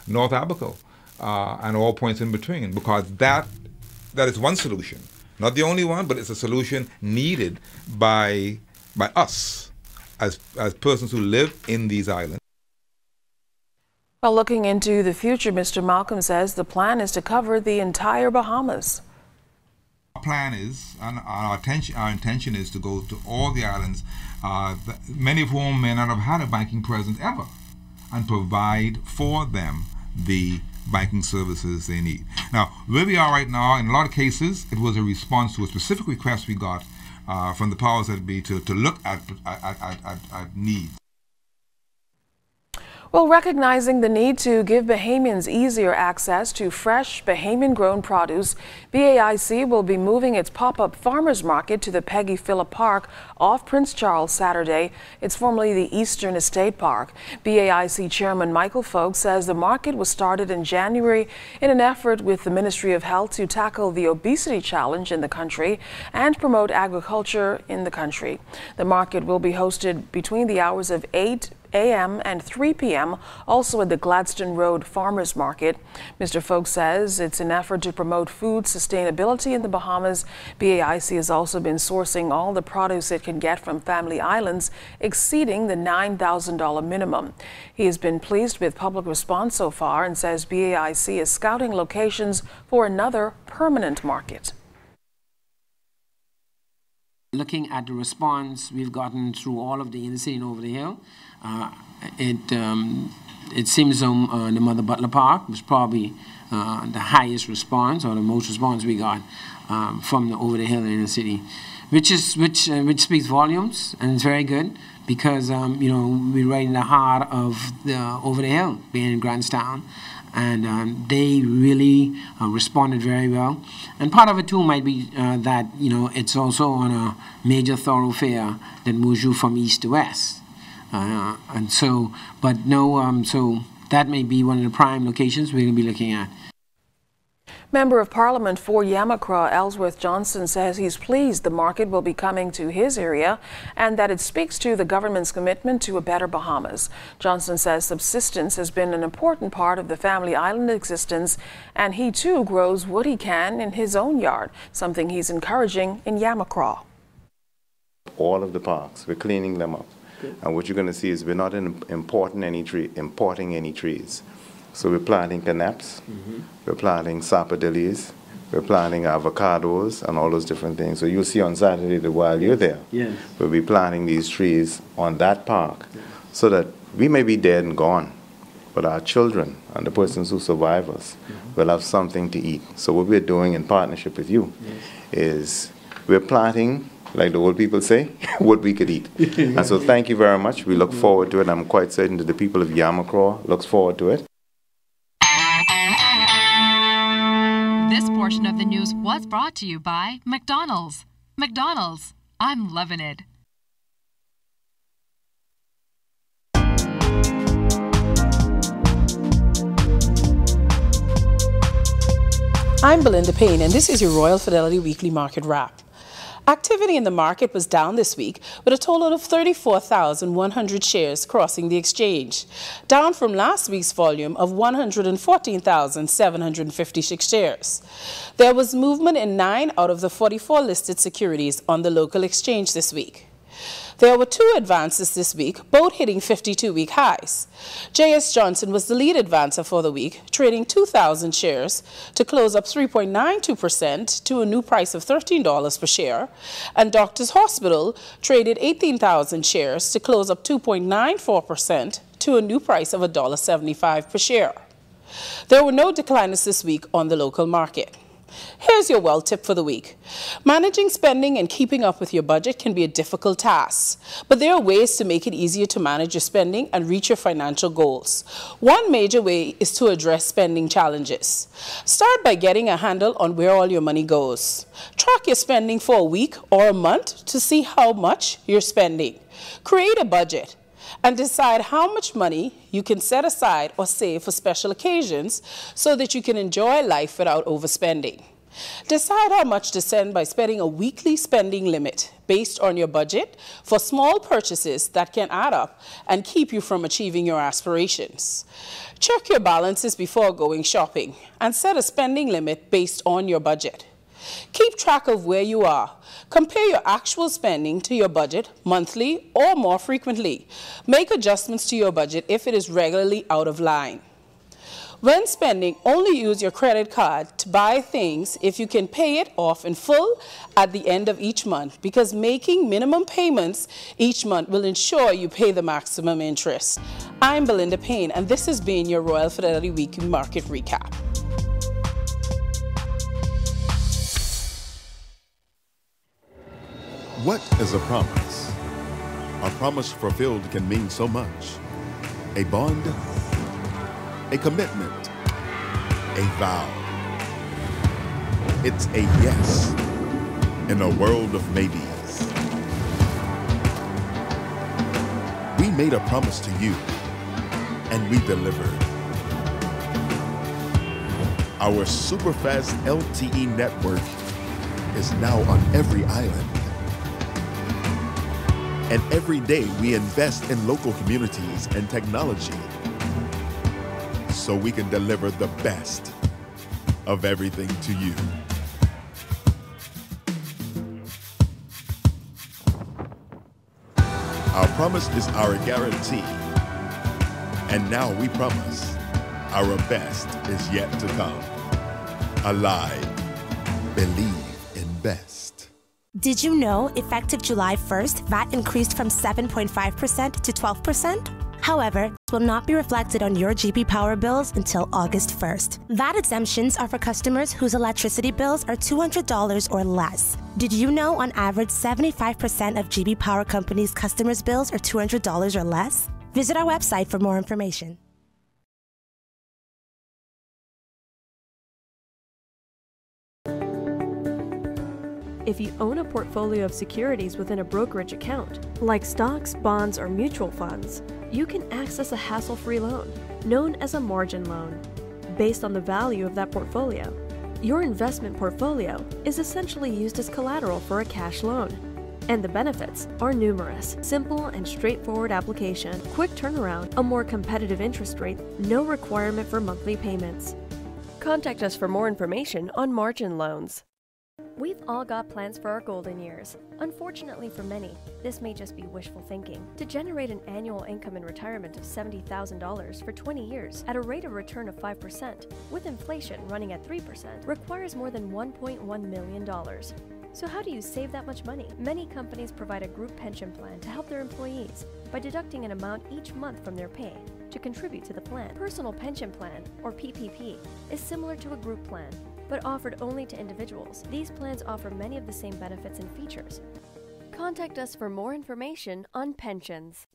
North Abaco and all points in between, because that is one solution, not the only one, but it's a solution needed by us as persons who live in these islands. While looking into the future, Mr. Malcolm says the plan is to cover the entire Bahamas. Our plan is, and our intention is to go to all the islands, many of whom may not have had a banking presence ever, and provide for them the banking services they need. Now, where we are right now, in a lot of cases, it was a response to a specific request we got from the powers that be to look at needs. Well, recognizing the need to give Bahamians easier access to fresh Bahamian-grown produce, BAIC will be moving its pop-up farmers market to the Peggy Phillip Park off Prince Charles Saturday. It's formerly the Eastern Estate Park. BAIC Chairman Michael Folk says the market was started in January in an effort with the Ministry of Health to tackle the obesity challenge in the country and promote agriculture in the country. The market will be hosted between the hours of 8 a.m. and 3 p.m., also at the Gladstone Road Farmers Market. Mr. Folk says it's an effort to promote food sustainability in the Bahamas. BAIC has also been sourcing all the produce it can get from family islands, exceeding the $9,000 minimum. He has been pleased with public response so far and says BAIC is scouting locations for another permanent market. Looking at the response we've gotten through all of the inner city and over the hill, it seems the Mother Butler Park was probably the highest response or the most response we got from the over the hill and inner city, which speaks volumes, and it's very good because we're right in the heart of the over the hill, being in Grantstown. And they really responded very well. And part of it too might be that it's also on a major thoroughfare that moves you from east to west, so that may be one of the prime locations we're going to be looking at. Member of Parliament for Yamacraw, Ellsworth Johnson, says he's pleased the market will be coming to his area and that it speaks to the government's commitment to a better Bahamas. Johnson says subsistence has been an important part of the family island existence, and he too grows what he can in his own yard, something he's encouraging in Yamacraw. All of the parks, we're cleaning them up. Good. And what you're going to see is we're not importing any trees. So we're planting canaps, we're planting sapodillies, we're planting avocados and all those different things. So you'll see on Saturday that while you're there, we'll be planting these trees on that park so that we may be dead and gone, but our children and the persons who survive us will have something to eat. So what we're doing in partnership with you is we're planting, like the old people say, what we could eat. And so thank you very much. We look forward to it. I'm quite certain that the people of Yamacraw looks forward to it. This portion of the news was brought to you by McDonald's. McDonald's, I'm loving it. I'm Belinda Payne, and this is your Royal Fidelity Weekly Market Wrap. Activity in the market was down this week, with a total of 34,100 shares crossing the exchange, down from last week's volume of 114,756 shares. There was movement in 9 out of the 44 listed securities on the local exchange this week. There were 2 advances this week, both hitting 52-week highs. J.S. Johnson was the lead advancer for the week, trading 2,000 shares to close up 3.92% to a new price of $13 per share, and Doctors Hospital traded 18,000 shares to close up 2.94% to a new price of $1.75 per share. There were no decliners this week on the local market. Here's your well tip for the week. Managing spending and keeping up with your budget can be a difficult task, but there are ways to make it easier to manage your spending and reach your financial goals. One major way is to address spending challenges. Start by getting a handle on where all your money goes. Track your spending for a week or a month to see how much you're spending. Create a budget and decide how much money you can set aside or save for special occasions so that you can enjoy life without overspending. Decide how much to spend by setting a weekly spending limit based on your budget for small purchases that can add up and keep you from achieving your aspirations. Check your balances before going shopping and set a spending limit based on your budget. Keep track of where you are. Compare your actual spending to your budget monthly or more frequently. Make adjustments to your budget if it is regularly out of line. When spending, only use your credit card to buy things if you can pay it off in full at the end of each month, because making minimum payments each month will ensure you pay the maximum interest. I'm Belinda Payne, and this has been your Royal Fidelity Weekly Market Recap. What is a promise? A promise fulfilled can mean so much. A bond, a commitment, a vow. It's a yes in a world of maybes. We made a promise to you, and we delivered. Our superfast LTE network is now on every island. And every day we invest in local communities and technology so we can deliver the best of everything to you. Our promise is our guarantee. And now we promise our best is yet to come. Alive, believe in best. Did you know effective July 1st, VAT increased from 7.5% to 12%? However, this will not be reflected on your GB Power bills until August 1st. VAT exemptions are for customers whose electricity bills are $200 or less. Did you know on average 75% of GB Power Company's customers' bills are $200 or less? Visit our website for more information. If you own a portfolio of securities within a brokerage account, like stocks, bonds, or mutual funds, you can access a hassle-free loan, known as a margin loan, based on the value of that portfolio. Your investment portfolio is essentially used as collateral for a cash loan. And the benefits are numerous. Simple and straightforward application, quick turnaround, a more competitive interest rate, no requirement for monthly payments. Contact us for more information on margin loans. We've all got plans for our golden years. Unfortunately for many, this may just be wishful thinking. To generate an annual income in retirement of $70,000 for 20 years at a rate of return of 5%, with inflation running at 3%, requires more than $1.1 million. So how do you save that much money? Many companies provide a group pension plan to help their employees by deducting an amount each month from their pay to contribute to the plan. Personal Pension Plan, or PPP, is similar to a group plan, but offered only to individuals. These plans offer many of the same benefits and features. Contact us for more information on pensions.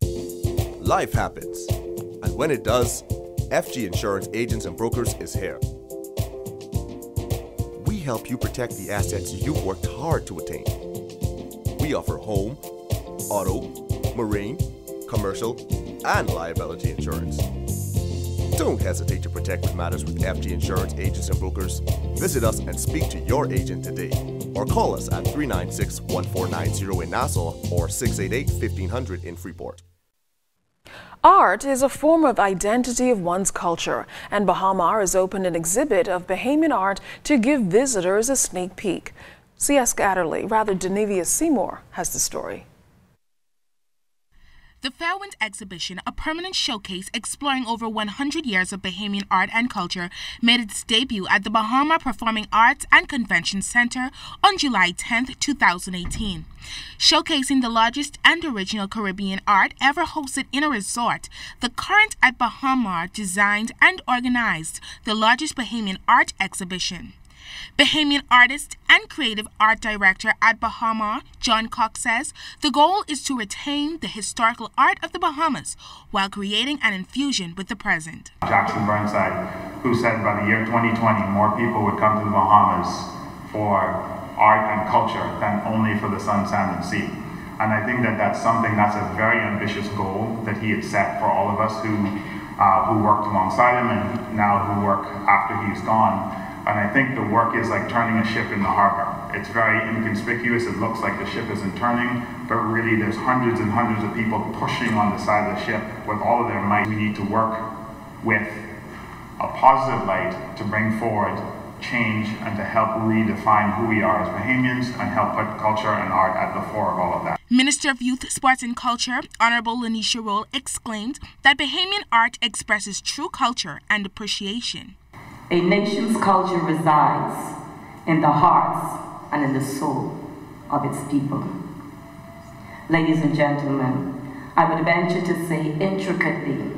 Life happens, and when it does, FG Insurance Agents and Brokers is here. We help you protect the assets you've worked hard to attain. We offer home, auto, marine, commercial, and liability insurance. Don't hesitate to protect what matters with FG Insurance Agents and Brokers. Visit us and speak to your agent today, or call us at 396-1490 in Nassau or 688-1500 in Freeport. Art is a form of identity of one's culture, and Bahamar has opened an exhibit of Bahamian art to give visitors a sneak peek. C.S. Denevia Seymour has the story. The Fairwind exhibition, a permanent showcase exploring over 100 years of Bahamian art and culture, made its debut at the Bahama Performing Arts and Convention Center on July 10, 2018. Showcasing the largest and original Caribbean art ever hosted in a resort, the Current at Bahamar designed and organized the largest Bahamian art exhibition. Bahamian artist and creative art director at Bahamar, John Cox, says the goal is to retain the historical art of the Bahamas while creating an infusion with the present. Jackson Burnside, who said by the year 2020 more people would come to the Bahamas for art and culture than only for the sun, sand, and sea. And I think that that's a very ambitious goal that he had set for all of us who worked alongside him and now who work after he's gone. And I think the work is like turning a ship in the harbor. It's very inconspicuous. It looks like the ship isn't turning, but really there's hundreds and hundreds of people pushing on the side of the ship with all of their might. We need to work with a positive light to bring forward change and to help redefine who we are as Bahamians and help put culture and art at the fore of all of that. Minister of Youth, Sports and Culture, Honorable Lanisha Roll, exclaimed that Bahamian art expresses true culture and appreciation. A nation's culture resides in the hearts and in the soul of its people. Ladies and gentlemen, I would venture to say intricately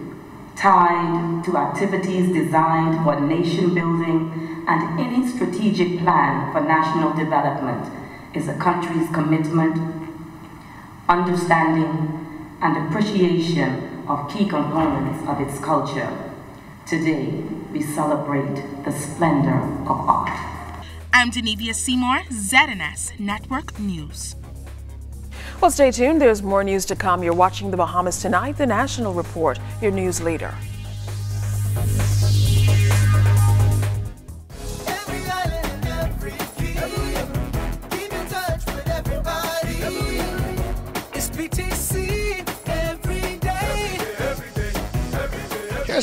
tied to activities designed for nation building and any strategic plan for national development is a country's commitment, understanding, and appreciation of key components of its culture. Today, we celebrate the splendor of art. I'm Denevia Seymour, ZNS Network News. Well, stay tuned. There's more news to come. You're watching The Bahamas Tonight, the National Report, your news leader. Every island and every key. Keep in touch with everybody. It's BTC.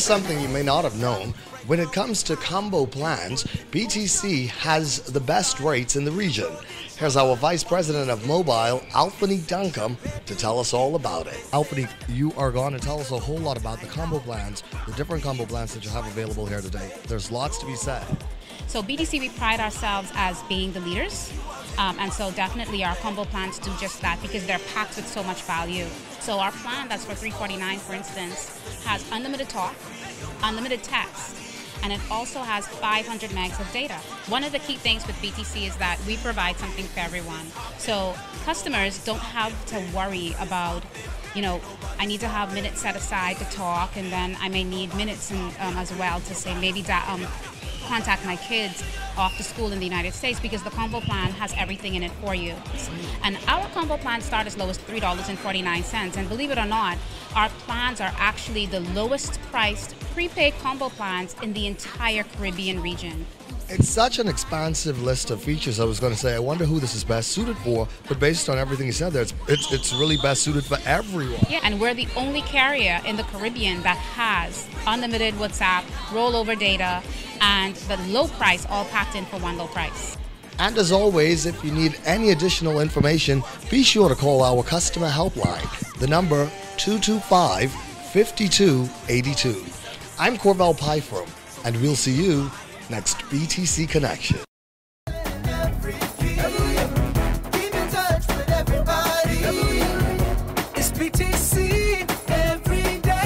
Here's something you may not have known. When it comes to combo plans, BTC has the best rates in the region. Here's our Vice President of Mobile, Alphony Duncombe, to tell us all about it. Alphony, you are going to tell us a whole lot about the combo plans, the different combo plans that you have available here today. There's lots to be said. So BTC, we pride ourselves as being the leaders. And so definitely our combo plans do just that because they're packed with so much value. So our plan that's for $349, for instance, has unlimited talk, unlimited text, and it also has 500 megs of data. One of the key things with BTC is that we provide something for everyone. So customers don't have to worry about, you know, I need to have minutes set aside to talk, and then I may need minutes as well to say maybe contact my kids off to school in the United States, because the combo plan has everything in it for you. And our combo plans start as low as $3.49. And believe it or not, our plans are actually the lowest priced prepaid combo plans in the entire Caribbean region. It's such an expansive list of features. I was going to say, I wonder who this is best suited for, but based on everything you said there, it's really best suited for everyone. Yeah, and we're the only carrier in the Caribbean that has unlimited WhatsApp, rollover data, and the low price all packed in for one low price. And as always, if you need any additional information, be sure to call our customer helpline, the number 225-5282. I'm Corvell Pyfrom, and we'll see you next BTC Connection. It's BTC every day.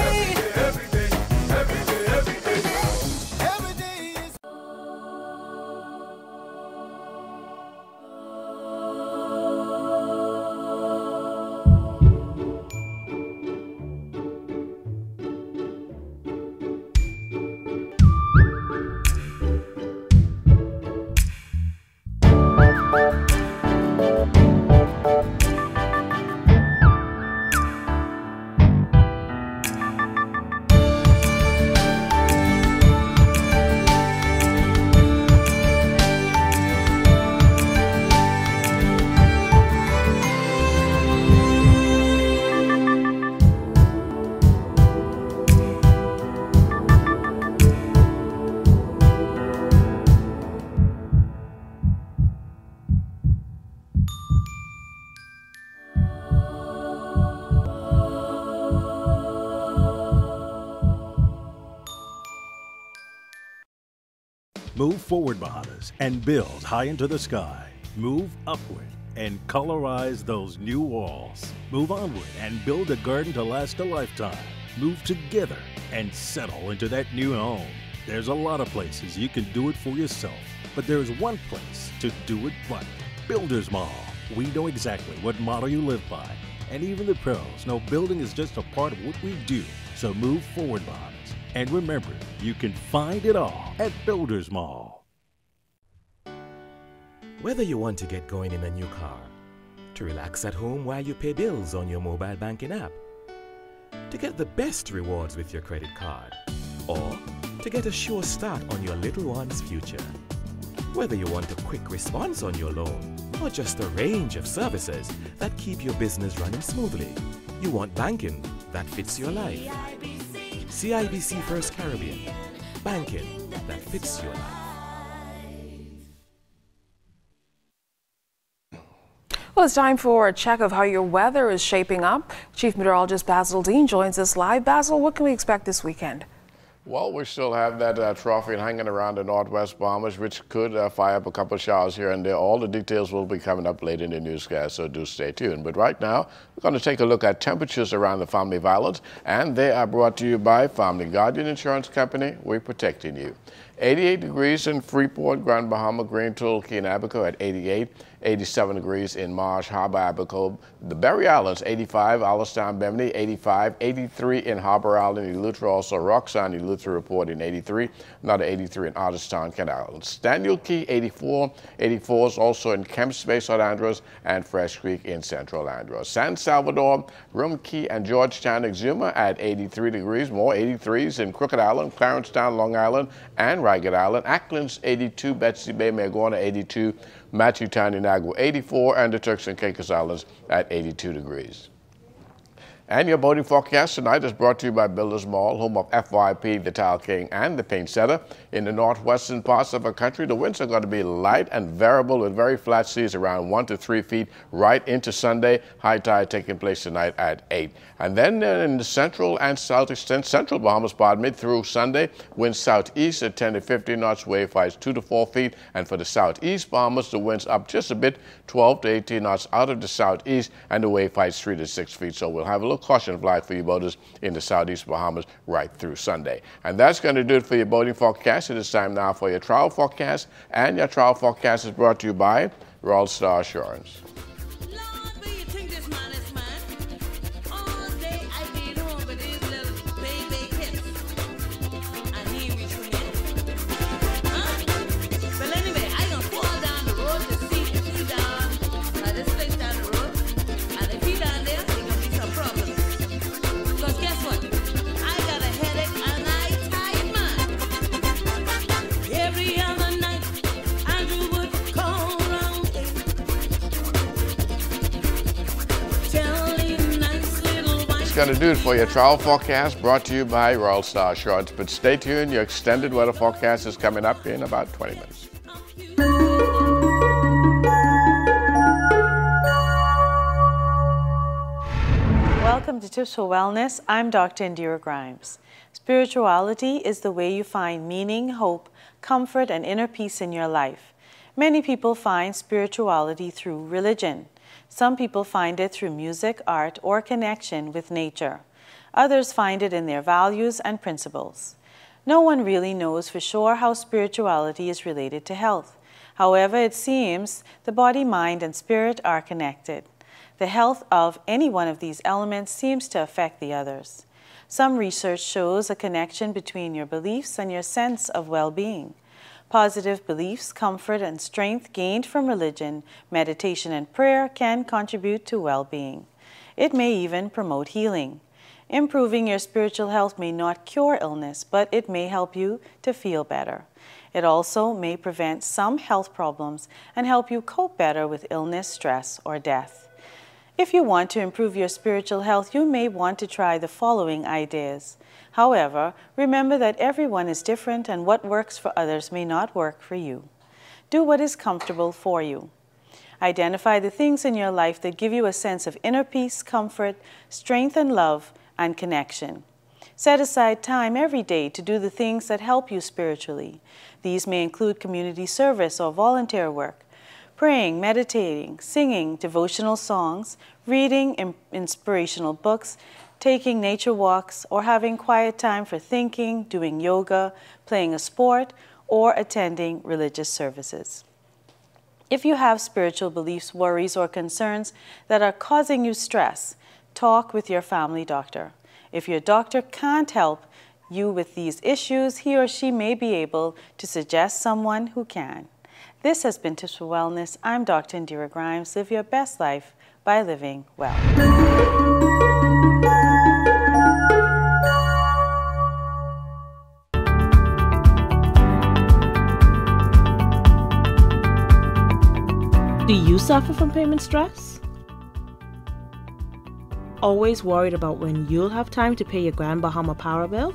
Move forward, Bahamas, and build high into the sky. Move upward and colorize those new walls. Move onward and build a garden to last a lifetime. Move together and settle into that new home. There's a lot of places you can do it for yourself, but there's one place to do it right. Builders Mall. We know exactly what motto you live by, and even the pros know building is just a part of what we do. So move forward, Bahamas. And remember, you can find it all at Builders Mall. Whether you want to get going in a new car, to relax at home while you pay bills on your mobile banking app, to get the best rewards with your credit card, or to get a sure start on your little one's future. Whether you want a quick response on your loan, or just a range of services that keep your business running smoothly, you want banking that fits your life. CIBC First Caribbean, banking that fits your life. Well, it's time for a check of how your weather is shaping up. Chief Meteorologist Basil Dean joins us live. Basil, what can we expect this weekend? Well, we still have that trophy hanging around the northwest Bahamas, which could fire up a couple of showers here and there. All the details will be coming up later in the newscast, so do stay tuned. But right now, we're going to take a look at temperatures around the Family Islands, and they are brought to you by Family Guardian Insurance Company. We're protecting you. 88 degrees in Freeport, Grand Bahama, Green Tool, Key and Abaco at 88. 87 degrees in Marsh Harbor, Abaco. The Berry Islands, 85. Alistown, Bemini, 85. 83 in Harbor Island, Eleuthera. Also Roxanne, Eleuthera reporting 83. Another 83 in Otterstown, Kent Islands. Daniel Key, 84. 84 is also in Kemps Bay, St. Andrews, and Fresh Creek in Central Andros. San Salvador, Rum Key, and Georgetown, Exuma at 83 degrees. More 83s in Crooked Island, Clarencetown, Long Island, and Ragged Island. Ackland's 82. Betsy Bay, Magona, 82. Matthewtown, Inagua, 84, and the Turks and Caicos Islands at 82 degrees. And your boating forecast tonight is brought to you by Builders Mall, home of FYP, the Tile King, and the Paint Setter. In the northwestern parts of our country, the winds are going to be light and variable with very flat seas around 1 to 3 feet right into Sunday. High tide taking place tonight at 8. And then in the central and south extent, central Bahamas, through Sunday, winds southeast at 10 to 15 knots, wave heights 2 to 4 feet. And for the southeast Bahamas, the winds up just a bit, 12 to 18 knots out of the southeast, and the wave heights 3 to 6 feet. So we'll have a little caution flag for you boaters in the southeast Bahamas right through Sunday. And that's going to do it for your boating forecast. It is time now for your travel forecast. And your travel forecast is brought to you by Royal Star Assurance. Going to do it for your travel forecast brought to you by Royal Star Assurance. But stay tuned, your extended weather forecast is coming up in about 20 minutes. Welcome to Tips for Wellness. I'm Dr. Indira Grimes. Spirituality is the way you find meaning, hope, comfort, and inner peace in your life. Many people find spirituality through religion. Some people find it through music, art, or connection with nature. Others find it in their values and principles. No one really knows for sure how spirituality is related to health. However, it seems the body, mind, and spirit are connected. The health of any one of these elements seems to affect the others. Some research shows a connection between your beliefs and your sense of well-being. Positive beliefs, comfort, and strength gained from religion, meditation, and prayer can contribute to well-being. It may even promote healing. Improving your spiritual health may not cure illness, but it may help you to feel better. It also may prevent some health problems and help you cope better with illness, stress, or death. If you want to improve your spiritual health, you may want to try the following ideas. However, remember that everyone is different and what works for others may not work for you. Do what is comfortable for you. Identify the things in your life that give you a sense of inner peace, comfort, strength, and love, and connection. Set aside time every day to do the things that help you spiritually. These may include community service or volunteer work, praying, meditating, singing devotional songs, reading inspirational books, taking nature walks, or having quiet time for thinking, doing yoga, playing a sport, or attending religious services. If you have spiritual beliefs, worries, or concerns that are causing you stress, talk with your family doctor. If your doctor can't help you with these issues, he or she may be able to suggest someone who can. This has been Tips for Wellness. I'm Dr. Indira Grimes. Live your best life by living well. Do you suffer from payment stress? Always worried about when you'll have time to pay your Grand Bahama Power bill?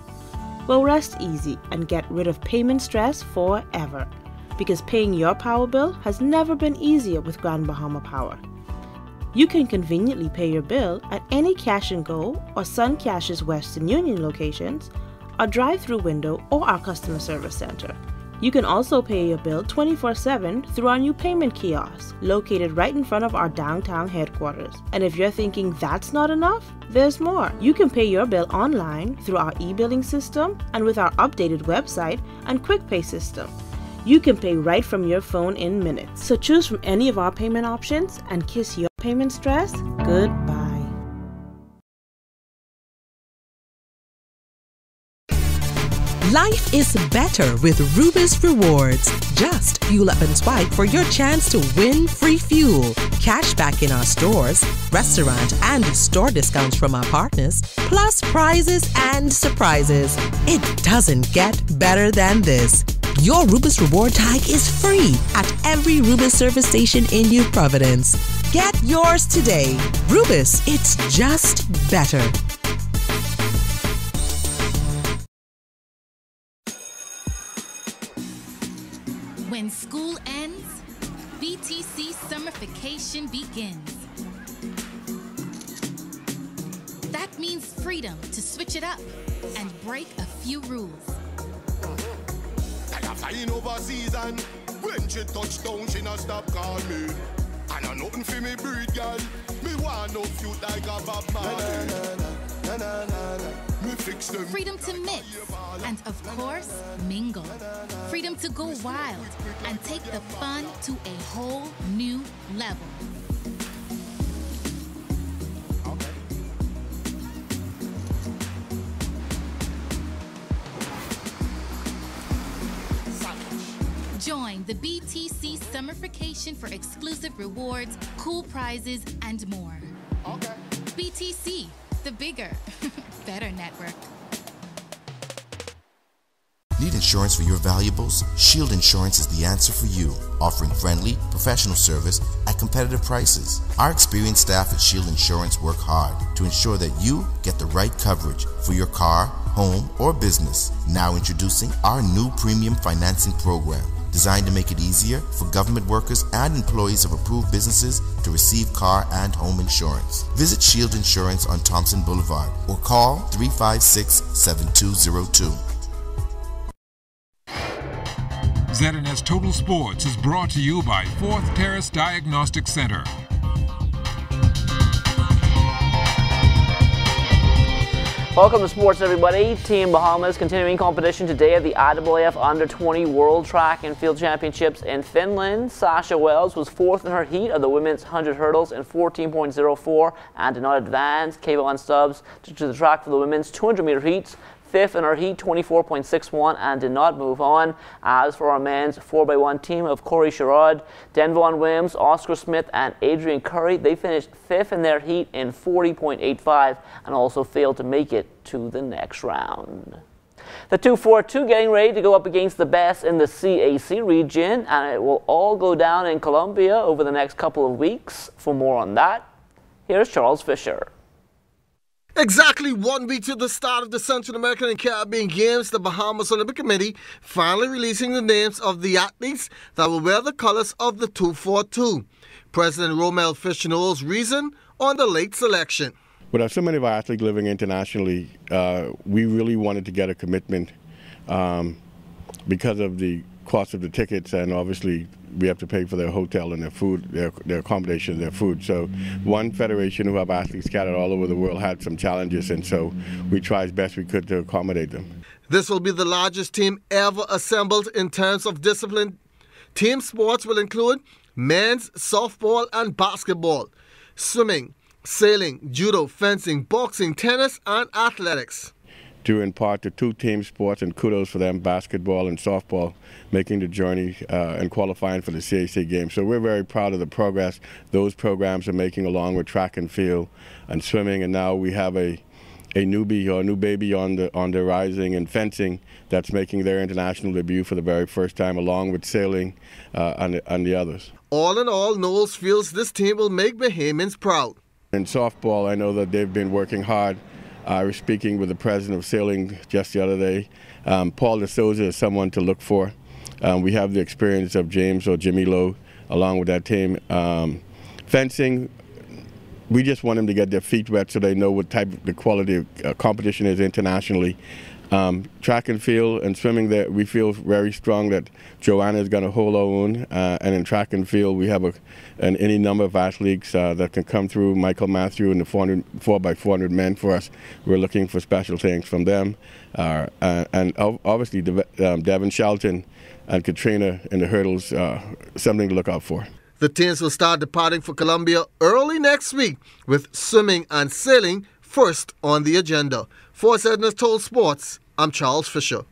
Well, rest easy and get rid of payment stress forever, because paying your power bill has never been easier with Grand Bahama Power. You can conveniently pay your bill at any Cash and Go or Sun Cash's Western Union locations, our drive-through window, or our customer service center. You can also pay your bill 24/7 through our new payment kiosk, located right in front of our downtown headquarters. And if you're thinking that's not enough, there's more. You can pay your bill online through our e-billing system and with our updated website and quick pay system. You can pay right from your phone in minutes. So choose from any of our payment options and kiss your payment stress goodbye. Life is better with Rubis Rewards. Just fuel up and swipe for your chance to win free fuel, cash back in our stores, restaurant and store discounts from our partners, plus prizes and surprises. It doesn't get better than this. Your Rubis Reward Tag is free at every Rubis service station in New Providence. Get yours today. Rubis, it's just better. When school ends, BTC summer vacation begins. That means freedom to switch it up and break a few rules. I have flying overseas and when she touch down, she not stop call me. And I nothing for me breed, girl. Me want no cute like a Bob Marley. Me fix them. Freedom to mix and, of course, mingle. Freedom to go wild and take the fun to a whole new level. Join the BTC Summer Vacation for exclusive rewards, cool prizes, and more. Okay. BTC, the bigger, better network. Need insurance for your valuables? Shield Insurance is the answer for you, offering friendly, professional service at competitive prices. Our experienced staff at Shield Insurance work hard to ensure that you get the right coverage for your car, home, or business. Now introducing our new premium financing program, designed to make it easier for government workers and employees of approved businesses to receive car and home insurance. Visit Shield Insurance on Thompson Boulevard or call 356-7202. ZNS Total Sports is brought to you by Fourth Terrace Diagnostic Center. Welcome to sports, everybody. Team Bahamas continuing competition today at the IAAF Under-20 World Track and Field Championships in Finland. Sasha Wells was fourth in her heat of the women's 100 hurdles in 14.04 and did not advance. Kayvon Stubbs took to the track for the women's 200-meter heats, fifth in our heat, 24.61, and did not move on. As for our men's 4x1 team of Corey Sherrod, Denvon Wims, Oscar Smith, and Adrian Curry, they finished fifth in their heat in 40.85 and also failed to make it to the next round. The 242 getting ready to go up against the best in the CAC region, and it will all go down in Colombia over the next couple of weeks. For more on that, here's Charles Fisher. Exactly 1 week to the start of the Central American and Caribbean Games, the Bahamas Olympic Committee finally releasing the names of the athletes that will wear the colors of the 242. President Romel Fisher knows reason on the late selection. With so many of our athletes living internationally, we really wanted to get a commitment because of the cost of the tickets, and obviously we have to pay for their hotel and their food, their accommodation, their food. So one federation who have athletes scattered all over the world had some challenges, and so we tried as best we could to accommodate them. This will be the largest team ever assembled in terms of discipline. Team sports will include men's softball and basketball, swimming, sailing, judo, fencing, boxing, tennis, and athletics. To impart the two team sports, and kudos for them, basketball and softball, making the journey and qualifying for the CAC Games. So we're very proud of the progress those programs are making, along with track and field and swimming. And now we have a newbie or a new baby on the rising in fencing that's making their international debut for the very first time, along with sailing and the others. All in all, Knowles feels this team will make Bahamians proud. In softball, I know that they've been working hard. I was speaking with the president of sailing just the other day. Paul DeSouza is someone to look for. We have the experience of James or Jimmy Lowe along with that team. Fencing, we just want them to get their feet wet so they know what type of the quality of competition is internationally. Track and field and swimming, that we feel very strong that Joanna is going to hold our own. And in track and field, we have any number of athletes that can come through. Michael Matthew and the 4x400 men for us. We're looking for special things from them. And obviously, Devin Shelton and Katrina in the hurdles, something to look out for. The teams will start departing for Colombia early next week, with swimming and sailing first on the agenda. For ZNS Total Sports, I'm Charles Fisher.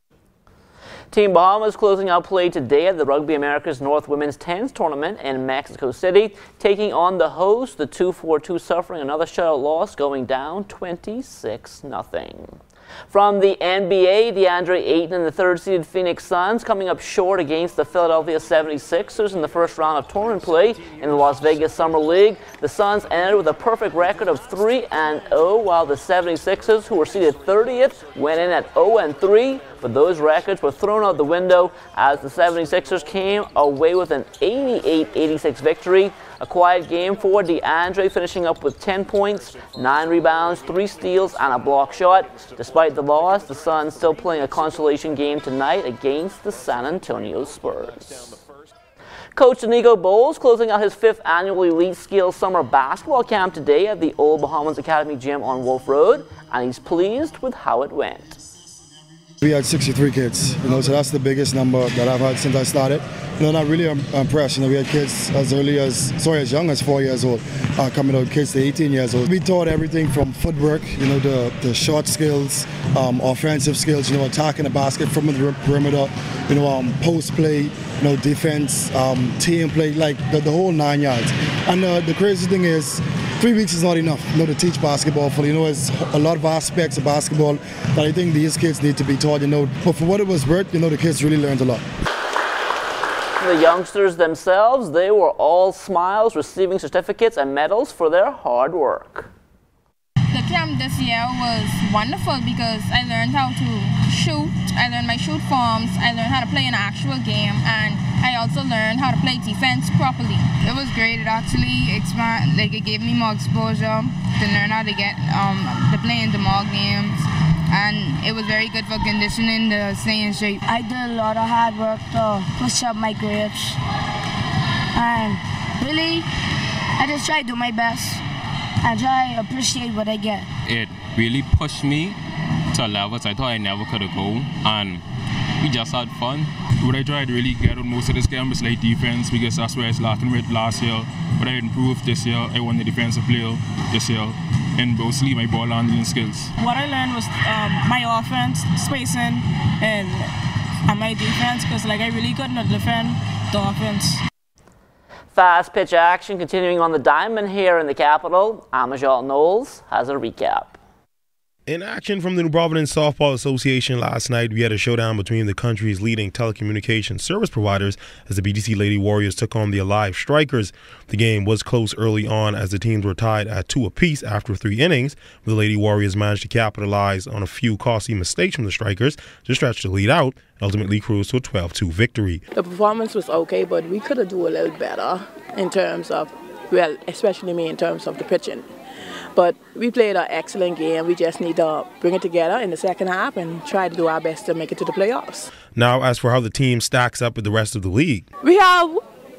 Team Bahamas closing out play today at the Rugby Americas North Women's 10s tournament in Mexico City, taking on the host, the 242, suffering another shutout loss, going down 26-0. From the NBA, DeAndre Ayton and the third-seeded Phoenix Suns coming up short against the Philadelphia 76ers in the first round of tournament play in the Las Vegas Summer League. The Suns ended with a perfect record of 3-0, while the 76ers, who were seeded 30th, went in at 0-3. But those records were thrown out the window as the 76ers came away with an 88-86 victory. A quiet game for DeAndre, finishing up with 10 points, 9 rebounds, 3 steals, and a block shot. Despite the loss, the Suns still playing a consolation game tonight against the San Antonio Spurs. Coach Inigo Bowles closing out his 5th annual Elite Skills Summer Basketball Camp today at the Old Bahamians Academy Gym on Wolf Road, and he's pleased with how it went. We had 63 kids, so that's the biggest number that I've had since I started. Not really impressed. We had kids as young as 4 years old, coming out, kids to 18 years old. We taught everything from footwork, the short skills, offensive skills, attacking the basket from the perimeter, post play, defense, team play, like the whole 9 yards. And the crazy thing is, 3 weeks is not enough, to teach basketball fully. There's a lot of aspects of basketball that I think these kids need to be taught, But for what it was worth, the kids really learned a lot. The youngsters themselves, they were all smiles, receiving certificates and medals for their hard work. The camp this year was wonderful because I learned how to shoot, I learned my shoot forms, I learned how to play an actual game, and I also learned how to play defense properly. It was great. It actually it gave me more exposure to learn how to get to play in the more games, and it was very good for conditioning, to stay in shape. I did a lot of hard work to push up my grades, and really I just try to do my best and try to appreciate what I get. It really pushed me to levels I thought I never could have gone, and we just had fun. What I tried to really get on most of this game is like defense, because that's where I was lacking with last year. But I improved this year. I won the defensive player this year, and mostly my ball handling skills. What I learned was my offense, spacing, and my defense, because I really couldn't defend the offense. Fast pitch action continuing on the diamond here in the capital. Amajal Knowles has a recap. In action from the New Providence Softball Association last night, we had a showdown between the country's leading telecommunications service providers as the BTC Lady Warriors took on the Alive Strikers. The game was close early on as the teams were tied at 2 apiece after 3 innings. The Lady Warriors managed to capitalize on a few costly mistakes from the Strikers to stretch the lead out and ultimately cruise to a 12-2 victory. The performance was okay, but we could have done a little better in terms of, well, especially me in terms of the pitching. But we played an excellent game. We just need to bring it together in the second half and try to do our best to make it to the playoffs. Now, as for how the team stacks up with the rest of the league. We have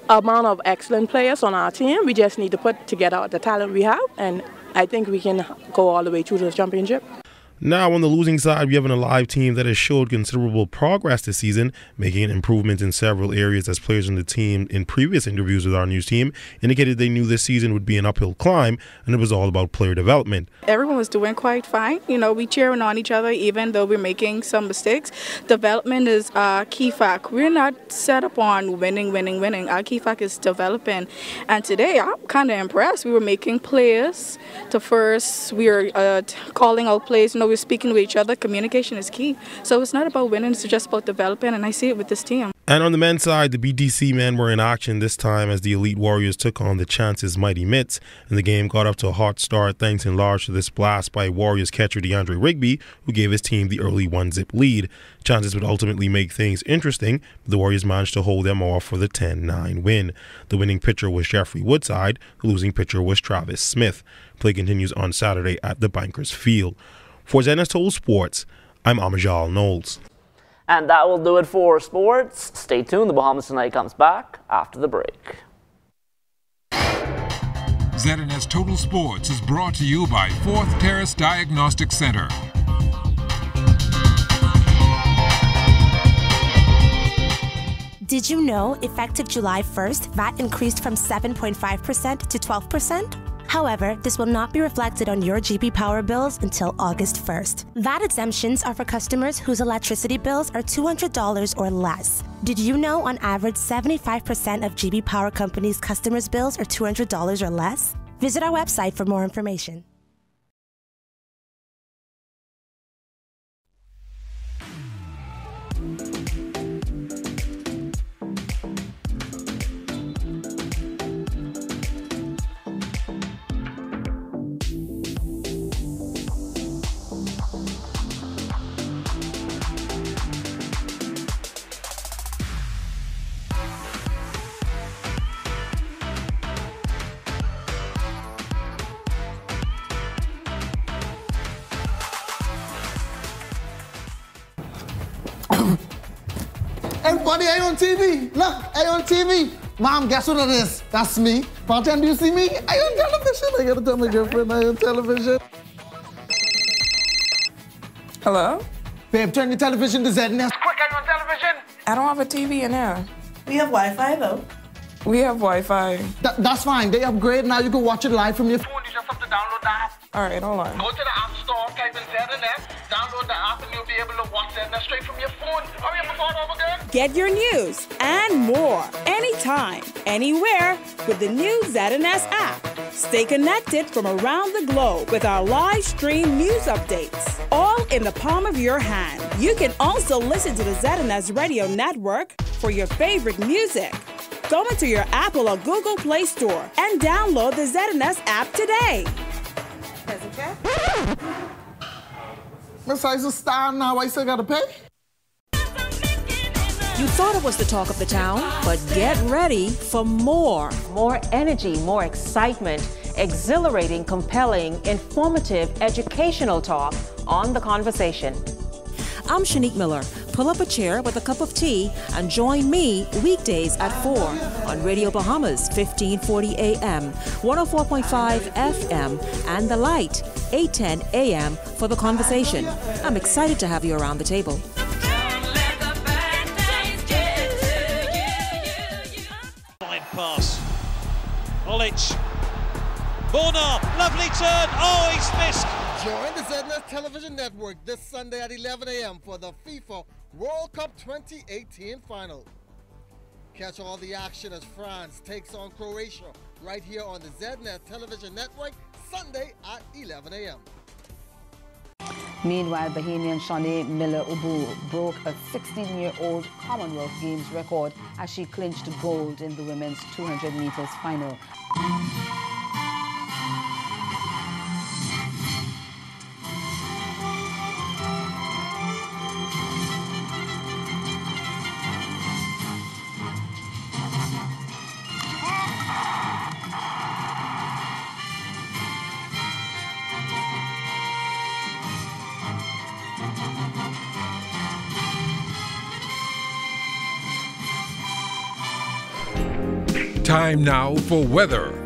a amount of excellent players on our team. We just need to put together the talent we have, and I think we can go all the way through to the championship. Now, on the losing side, we have an Alive team that has showed considerable progress this season, making improvements in several areas, as players on the team in previous interviews with our news team indicated they knew this season would be an uphill climb, and it was all about player development. Everyone was doing quite fine. We cheering on each other even though we're making some mistakes. Development is our key fact. We're not set up on winning. Our key fact is developing. And today, I'm kind of impressed. We were making plays to first. We were calling out plays. We're speaking with each other. Communication is key. So it's not about winning, it's just about developing, and I see it with this team. And on the men's side, the BTC men were in action this time as the Elite Warriors took on the Chance's Mighty Mitts, and the game got up to a hot start thanks in large to this blast by Warriors catcher DeAndre Rigby, who gave his team the early 1-zip lead. Chances would ultimately make things interesting, but the Warriors managed to hold them off for the 10-9 win. The winning pitcher was Jeffrey Woodside, the losing pitcher was Travis Smith. Play continues on Saturday at the Bankers Field. For Zenith Total Sports, I'm Amajal Knowles. And that will do it for sports. Stay tuned. The Bahamas Tonight comes back after the break. ZNS Total Sports is brought to you by 4th Terrace Diagnostic Center. Did you know, effective July 1st, VAT increased from 7.5% to 12%? However, this will not be reflected on your GB Power bills until August 1st. VAT exemptions are for customers whose electricity bills are $200 or less. Did you know on average 75% of GB Power Company's customers' bills are $200 or less? Visit our website for more information. Everybody, I on TV. Look, I on TV. Mom, guess what it is? That's me. Bartender, do you see me? I on television. I gotta tell my girlfriend I on television. Hello? Babe, turn your television to ZNS. Quick, I'm on television. I don't have a TV in here. We have Wi-Fi though. We have Wi-Fi. That's fine. They upgrade. Now you can watch it live from your phone. You just have to download the app. All right, hold on. Go to the App Store, type in ZNS, download the app, and you'll be able to watch ZNS straight from your phone. Hurry up before it's over again. Get your news and more anytime, anywhere with the new ZNS app. Stay connected from around the globe with our live stream news updates, all in the palm of your hand. You can also listen to the ZNS Radio Network for your favorite music. Go into your Apple or Google Play Store and download the ZNS app today. Miss I's a star now. I still gotta pay. You thought it was the talk of the town, but get ready for more. More energy, more excitement, exhilarating, compelling, informative, educational talk on The Conversation. I'm Shanique Miller. Pull up a chair with a cup of tea and join me weekdays at 4 on Radio Bahamas, 1540 AM, 104.5 FM, and The Light, 810 AM for The Conversation. I'm excited to have you around the table. Line pass. Olic. Borna, lovely turn. Oh, he's missed. Join the ZNS Television Network this Sunday at 11 a.m. for the FIFA World Cup 2018 final. Catch all the action as France takes on Croatia right here on the ZNS Television Network Sunday at 11 a.m. Meanwhile, Bahamian Shanty Miller-Ubu broke a 16-year-old Commonwealth Games record as she clinched gold in the women's 200 meters final. Time now for weather.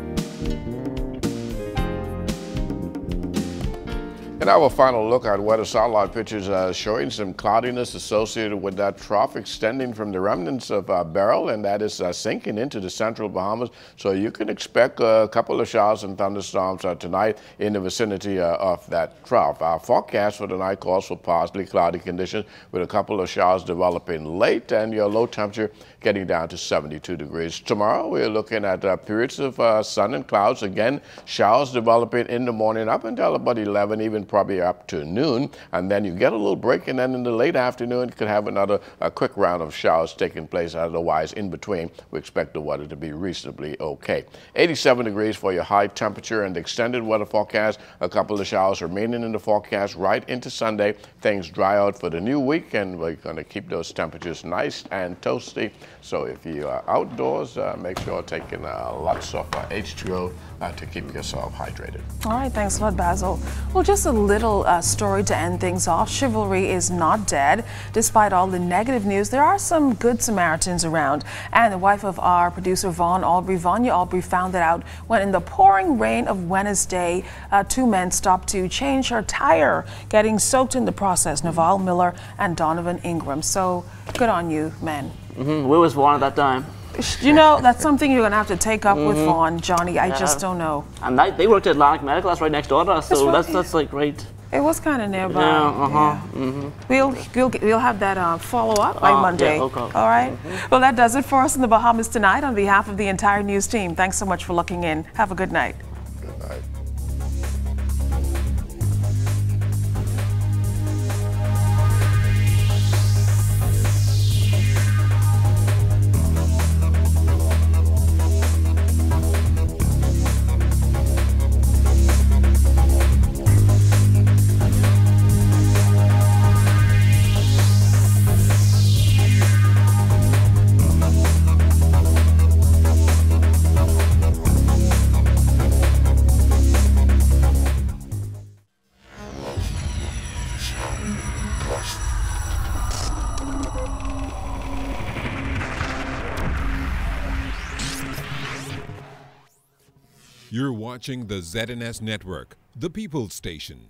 And our final look at weather satellite pictures showing some cloudiness associated with that trough extending from the remnants of Beryl, and that is sinking into the central Bahamas. So you can expect a couple of showers and thunderstorms tonight in the vicinity of that trough. Our forecast for tonight calls for partly cloudy conditions with a couple of showers developing late and your low temperature getting down to 72 degrees. Tomorrow we're looking at periods of sun and clouds. Again, showers developing in the morning up until about 11, even probably up to noon, and then you get a little break, and then in the late afternoon you could have another quick round of showers taking place. Otherwise, in between, we expect the weather to be reasonably okay. 87 degrees for your high temperature, and the extended weather forecast, a couple of showers remaining in the forecast right into Sunday. Things dry out for the new week, and we're going to keep those temperatures nice and toasty. So if you are outdoors, make sure you're taking lots of H2O to keep yourself hydrated. All right, thanks a lot, Basil. Well, just a little story to end things off. Chivalry is not dead. Despite all the negative news, there are some good Samaritans around. And the wife of our producer, Vanya Aubrey, found that out when in the pouring rain of Wednesday, two men stopped to change her tire, getting soaked in the process. Naval Miller and Donovan Ingram. So good on you, men. Where was Vaughn at that time? You know, that's something you're going to have to take up with Vaughn, Johnny. I just don't know. And they worked at Atlantic Medical. That's right next door to us. So that's like right. It was kind of nearby. Yeah, We'll have that follow up by Monday. Yeah, okay. All right. Well, that does it for us in the Bahamas tonight. On behalf of the entire news team, thanks so much for looking in. Have a good night. Good night. You're watching the ZNS Network, the People's Station.